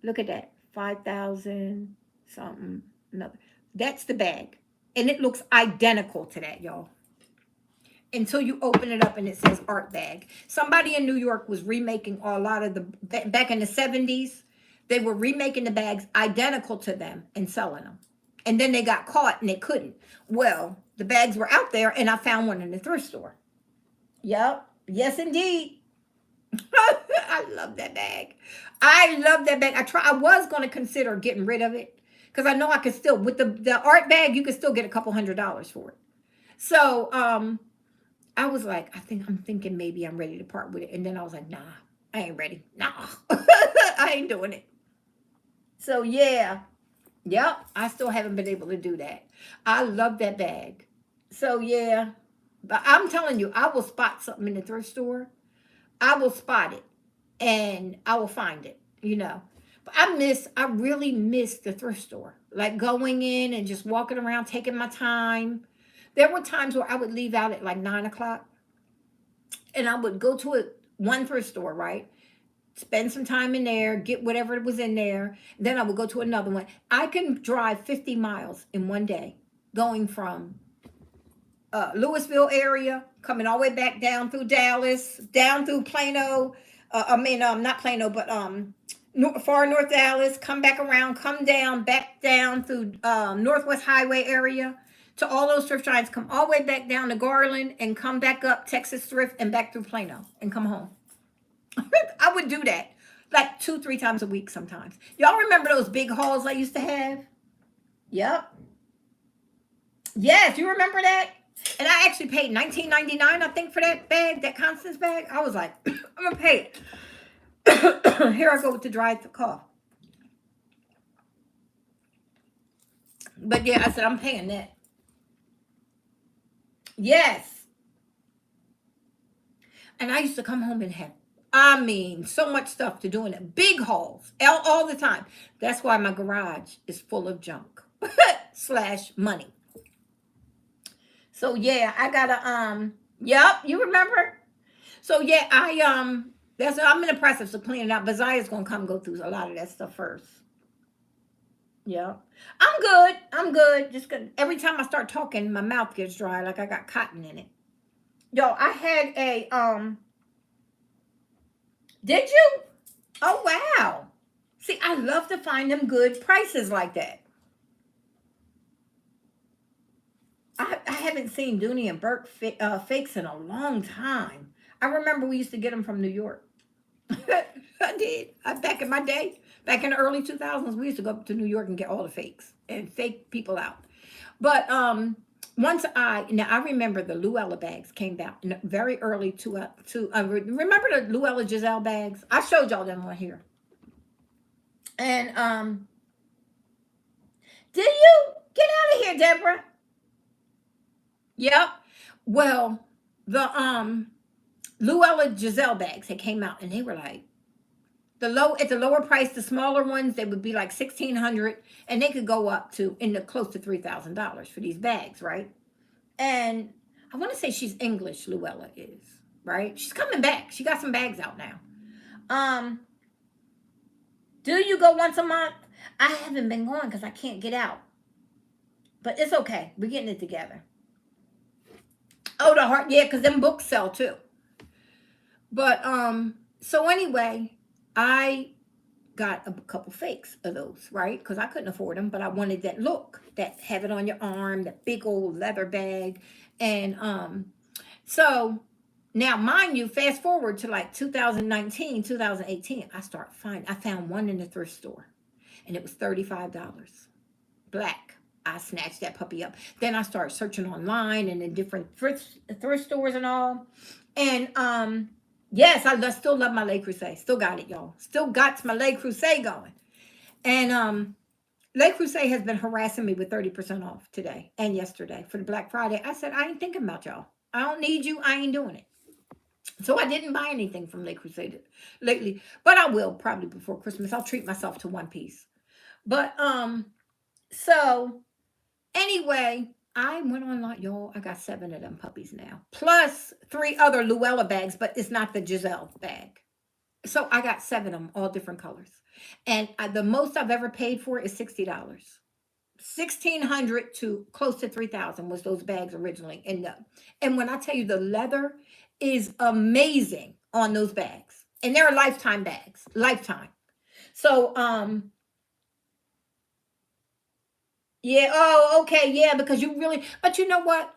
Speaker 1: Look at that. 5,000 something. Another. That's the bag. And it looks identical to that, y'all. Until you open it up and it says art bag. Somebody in New York was remaking a lot of the, back in the 70s, they were remaking the bags identical to them and selling them. And then they got caught and they couldn't. Well, the bags were out there and I found one in the thrift store. Yep. Yes, indeed. I love that bag. I love that bag. I was going to consider getting rid of it because I know I could still, with the art bag, you could still get a couple $100s for it. So, I was like, I'm thinking maybe I'm ready to part with it. And then I was like, nah, I ain't ready. Nah, I ain't doing it. So yeah, yep, I still haven't been able to do that. I love that bag. So yeah, but I'm telling you, I will spot something in the thrift store. I will spot it and I will find it, you know. But I really miss the thrift store. Like going in and just walking around, taking my time. There were times where I would leave out at like 9 o'clock and I would go to one thrift store, right? Spend some time in there, get whatever was in there. Then I would go to another one. I can drive 50 miles in one day, going from Louisville area, coming all the way back down through Dallas, down through Plano. Not Plano, but far North Dallas. Come back around, come down, back down through Northwest Highway area to all those thrift giants. Come all the way back down to Garland and come back up Texas Thrift and back through Plano and come home. I would do that like 2-3 times a week sometimes. Y'all remember those big hauls I used to have? Yep. Yes, you remember that? And I actually paid $19.99, I think, for that bag, that Constance bag. I was like, I'm gonna pay it. Here I go with the dry cough. But yeah, I said I'm paying that. Yes. And I used to come home and have, so much stuff to do in it. Big hauls all the time. That's why my garage is full of junk / money. So yeah, I gotta yep, you remember? So yeah, I'm in the process of cleaning out. But Zaya's gonna come go through a lot of that stuff first. Yeah. I'm good. I'm good. Just good. Every time I start talking, my mouth gets dry, like I got cotton in it. Yo, I had a did you? Oh wow. See, I love to find them good prices like that. I haven't seen Dooney and Burke fakes in a long time. I remember we used to get them from New York. I did. Back in my day, back in the early 2000s, we used to go up to New York and get all the fakes and fake people out. But I remember the Luella bags came out very early remember the Luella Giselle bags? I showed y'all them on here. And did you get out of here, Deborah? Yep. Well, the Luella Giselle bags had came out and they were like at the lower price, the smaller ones, they would be like 1,600 and they could go up to close to $3,000 for these bags, right? And I want to say she's English, Luella is, right? She's coming back. She got some bags out now. Do you go once a month? I haven't been going because I can't get out. But it's okay. We're getting it together. Oh, the heart, yeah, because them books sell too. But so anyway, I got a couple fakes of those, right? Because I couldn't afford them, but I wanted that look, that have it on your arm, that big old leather bag. And so now, mind you, fast forward to like 2019, 2018, I found one in the thrift store and it was $35. Black. I snatched that puppy up. Then I started searching online and in different thrift stores and all. And yes, I still love my Le Creuset. Still got it, y'all. Still got my Le Creuset going. And Le Creuset has been harassing me with 30% off today and yesterday for the Black Friday. I said, I ain't thinking about y'all. I don't need you. I ain't doing it. So I didn't buy anything from Le Creuset lately, but I will probably before Christmas. I'll treat myself to one piece. But so anyway, I went online, y'all. I got 7 of them puppies now, plus 3 other Luella bags, but it's not the Giselle bag. So I got 7 of them, all different colors. And the most I've ever paid for is $60. 1,600 to close to 3,000 was those bags originally. And when I tell you the leather is amazing on those bags, and they're lifetime bags, lifetime. So yeah, oh okay, yeah, because you really, but you know what?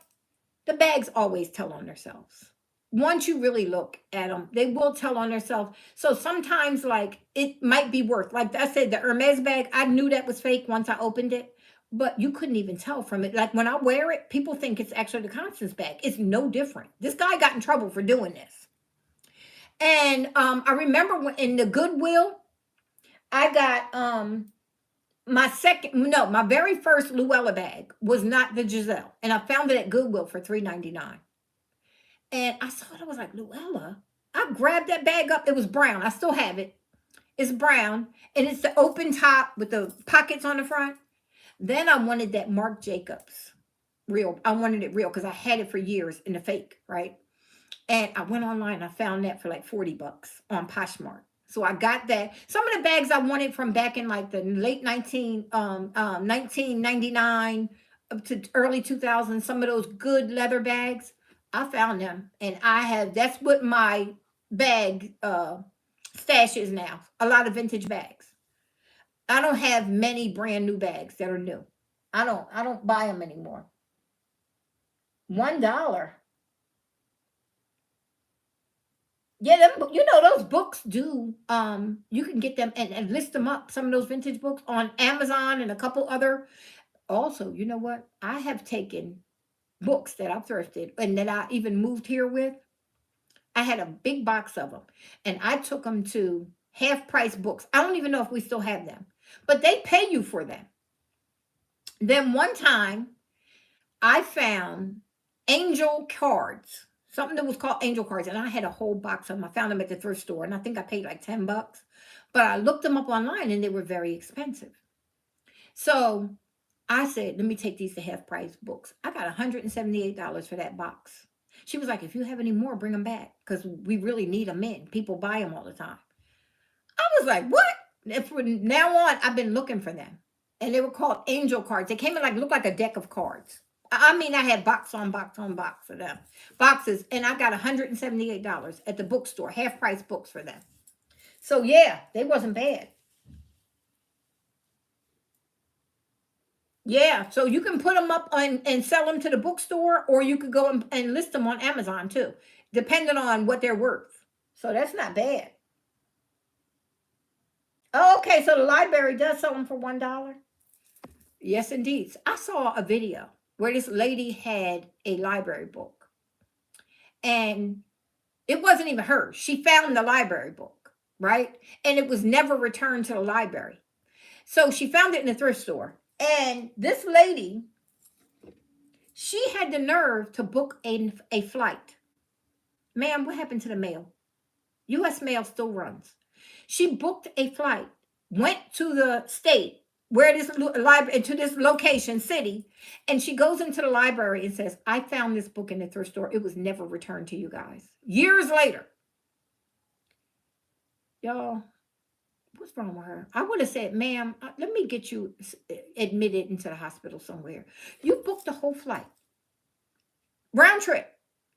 Speaker 1: The bags always tell on themselves. Once you really look at them, they will tell on themselves. So sometimes, like, it might be worth, like I said, the Hermes bag, I knew that was fake once I opened it, but you couldn't even tell from it. Like when I wear it, people think it's actually the Constance bag. It's no different. This guy got in trouble for doing this. And I remember when in the Goodwill, I got my very first Luella bag was not the Giselle, and I found it at Goodwill for $3.99. And I saw it. I was like, Luella. I grabbed that bag up. It was brown. I still have it. It's brown, and it's the open top with the pockets on the front. Then I wanted that Marc Jacobs real. I wanted it real because I had it for years in the fake, right? And I went online. I found that for like $40 on Poshmark. So I got that. Some of the bags I wanted from back in like the late 1999 up to early 2000, some of those good leather bags, I found them. And that's what my bag stash is now. A lot of vintage bags. I don't have many brand new bags that are new. I don't buy them anymore. $1. Yeah, those books do. You can get them and list them up. Some of those vintage books on Amazon and a couple other. Also, you know what? I have taken books that I've thrifted and that I even moved here with. I had a big box of them, and I took them to half price books. I don't even know if we still have them, but they pay you for them. Then one time, I found angel cards, something that was called angel cards, and I had a whole box of them. I found them at the thrift store, and I think I paid like $10. But I looked them up online, and they were very expensive. So I said, let me take these to half price books. I got $178 for that box. She was like, if you have any more, bring them back because we really need them in. People buy them all the time. I was like, what? And from now on, I've been looking for them. And they were called angel cards. They came in looked like a deck of cards. I mean, I had box on box on box of them. Boxes. And I got $178 at the bookstore, half price books for them. So yeah, they wasn't bad. Yeah, so you can put them up and sell them to the bookstore, or you could go and list them on Amazon too, depending on what they're worth. So that's not bad. Oh, okay, so the library does sell them for $1. Yes, indeed. I saw a video where this lady had a library book, and it wasn't even hers. She found the library book, right? And it was never returned to the library. So she found it in the thrift store. And this lady, she had the nerve to book a flight. Ma'am, what happened to the mail? U.S. mail still runs. She booked a flight, went to the state where this library, to this location, city, and she goes into the library and says, I found this book in the thrift store. It was never returned to you guys. Years later. Y'all, what's wrong with her? I would have said, ma'am, let me get you admitted into the hospital somewhere. You booked the whole flight, round trip,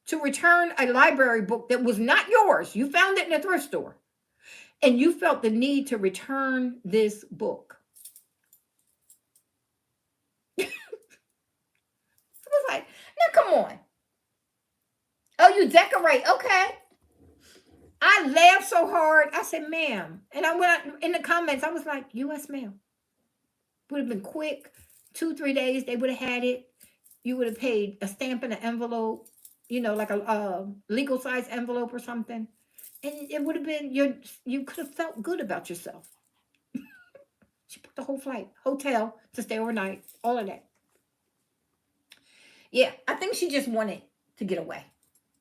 Speaker 1: to return a library book that was not yours. You found it in a thrift store. And you felt the need to return this book. I was like, now come on. Oh, you decorate. Okay. I laughed so hard. I said, ma'am. And I went in the comments. I was like, U.S. mail. Would have been quick. 2-3 days, they would have had it. You would have paid a stamp in an envelope, like a legal size envelope or something. And it would have been, you could have felt good about yourself. She booked the whole flight, hotel to stay overnight, all of that. Yeah, I think she just wanted to get away.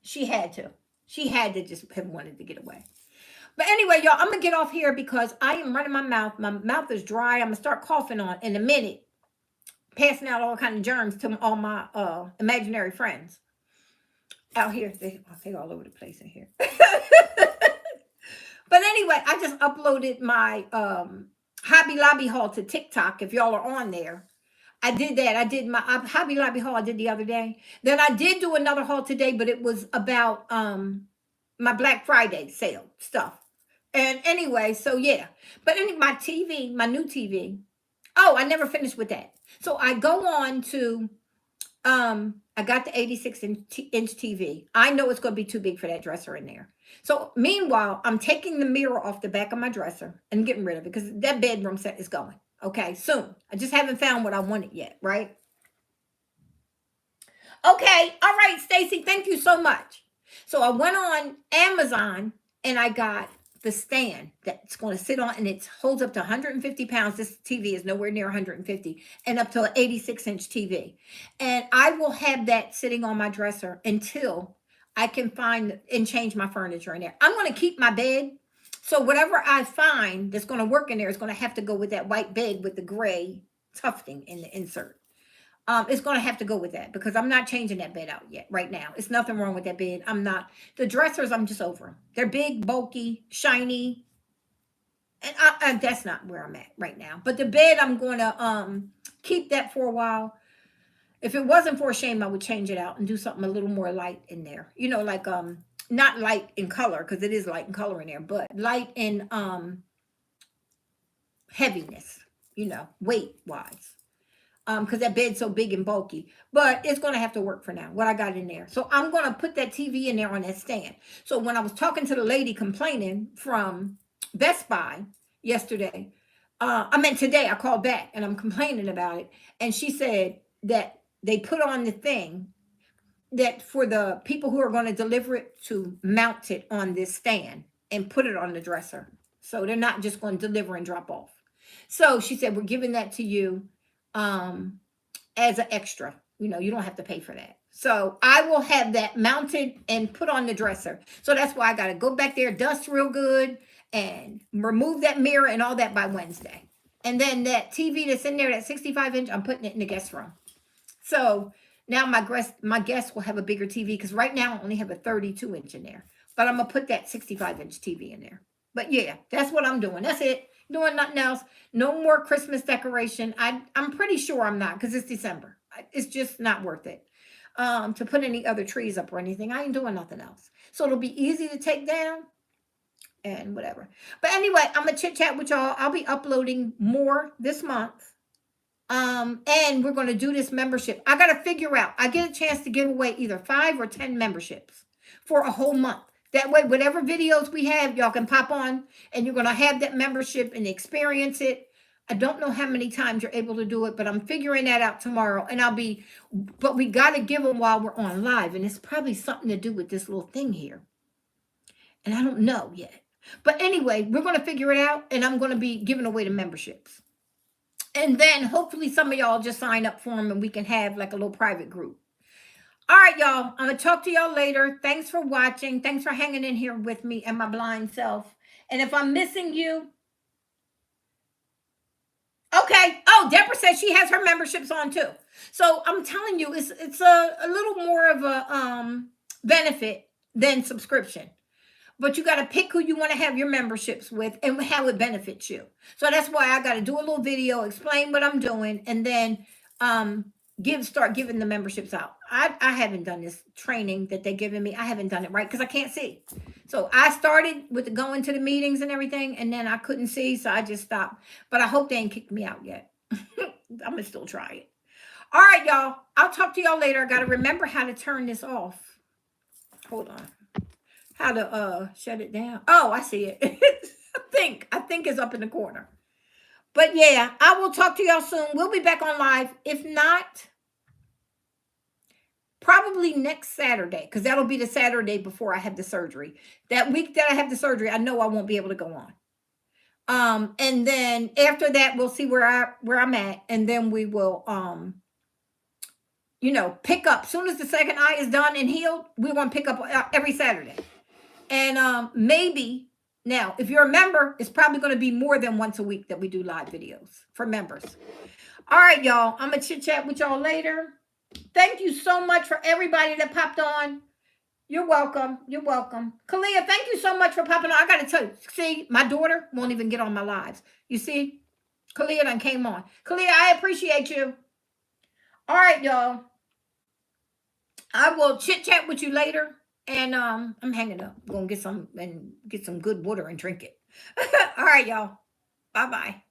Speaker 1: She had to. She had to just have wanted to get away. But anyway, y'all, I'm going to get off here because I am running my mouth. My mouth is dry. I'm going to start coughing on in a minute. passing out all kind of germs to all my imaginary friends out here. They all over the place in here. But anyway, I just uploaded my Hobby Lobby haul to TikTok. If y'all are on there, I did that. I did my Hobby Lobby haul I did the other day. Then I did do another haul today, but it was about my Black Friday sale stuff. And anyway, so yeah. But anyway, my TV, my new TV. Oh, I never finished with that. So I go on to I got the 86-inch TV. I know it's going to be too big for that dresser in there. So meanwhile, I'm taking the mirror off the back of my dresser and getting rid of it because that bedroom set is going. Okay, soon. I just haven't found what I wanted yet, right? Okay, all right, Stacy, thank you so much. So I went on Amazon and I got the stand that's going to sit on, and it holds up to 150 pounds. This TV is nowhere near 150, and up to an 86-inch TV. And I will have that sitting on my dresser until I can find and change my furniture in there. I'm going to keep my bed. So whatever I find that's going to work in there is going to have to go with that white bed with the gray tufting in the insert. It's going to have to go with that because I'm not changing that bed out yet right now. It's nothing wrong with that bed. I'm not. The dressers, I'm just over them. They're big, bulky, shiny. And that's not where I'm at right now. But the bed, I'm going to keep that for a while. If it wasn't for a shame, I would change it out and do something a little more light in there. You know, like not light in color because it is light in color in there, but light in heaviness, you know, weight-wise. Because that bed's so big and bulky. But it's going to have to work for now, what I got in there. So I'm going to put that TV in there on that stand. So when I was talking to the lady complaining from Best Buy yesterday, today, I called back and I'm complaining about it. And she said that they put on the thing that for the people who are going to deliver it to mount it on this stand and put it on the dresser. So they're not just going to deliver and drop off. So she said, we're giving that to you as an extra. You know, you don't have to pay for that. So I will have that mounted and put on the dresser. So that's why I got to go back there, dust real good, and remove that mirror and all that by Wednesday. And then that TV that's in there, that 65-inch, I'm putting it in the guest room. So now my guests will have a bigger TV because right now I only have a 32-inch in there. But I'm going to put that 65-inch TV in there. But yeah, that's what I'm doing. That's it. Doing nothing else. No more Christmas decoration. I'm pretty sure I'm not because it's December. It's just not worth it to put any other trees up or anything. I ain't doing nothing else. So it'll be easy to take down and whatever. But anyway, I'm going to chit chat with y'all. I'll be uploading more this month. And we're going to do this membership. I got to figure out. I get a chance to give away either 5 or 10 memberships for a whole month. That way, whatever videos we have, y'all can pop on and you're going to have that membership and experience it. I don't know how many times you're able to do it, but I'm figuring that out tomorrow. And but we got to give them while we're on live. And it's probably something to do with this little thing here. And I don't know yet. But anyway, we're going to figure it out. And I'm going to be giving away the memberships. And then hopefully some of y'all just sign up for them and we can have like a little private group. All right, y'all. I'm going to talk to y'all later. Thanks for watching. Thanks for hanging in here with me and my blind self. And if I'm missing you, okay. Oh, Deborah says she has her memberships on too. So I'm telling you, it's a little more of a benefit than subscription. But you got to pick who you want to have your memberships with and how it benefits you. So that's why I got to do a little video, explain what I'm doing, and then start giving the memberships out. I haven't done this training that they're giving me. I haven't done it right because I can't see. So I started with going to the meetings and everything, and then I couldn't see, so I just stopped. But I hope they ain't kicked me out yet. I'm going to still try it. All right, y'all. I'll talk to y'all later. I got to remember how to turn this off. Hold on. How to shut it down. Oh, I see it. I think it's up in the corner. But yeah, I will talk to y'all soon. We'll be back on live. If not, probably next Saturday, because that'll be the Saturday before I have the surgery. That week that I have the surgery, I know I won't be able to go on. And then after that, we'll see where I'm at, and then we will pick up. As soon as the second eye is done and healed, we want to pick up every Saturday. And maybe Now, if you're a member, it's probably going to be more than once a week that we do live videos for members. All right, y'all. I'm going to chit chat with y'all later. Thank you so much for everybody that popped on. You're welcome. You're welcome. Kalia, thank you so much for popping on. I got to tell you, see, my daughter won't even get on my lives. You see, Kalia done came on. Kalia, I appreciate you. All right, y'all. I will chit chat with you later. And I'm hanging up. I'm gonna get some good water and drink it. All right, y'all. Bye-bye.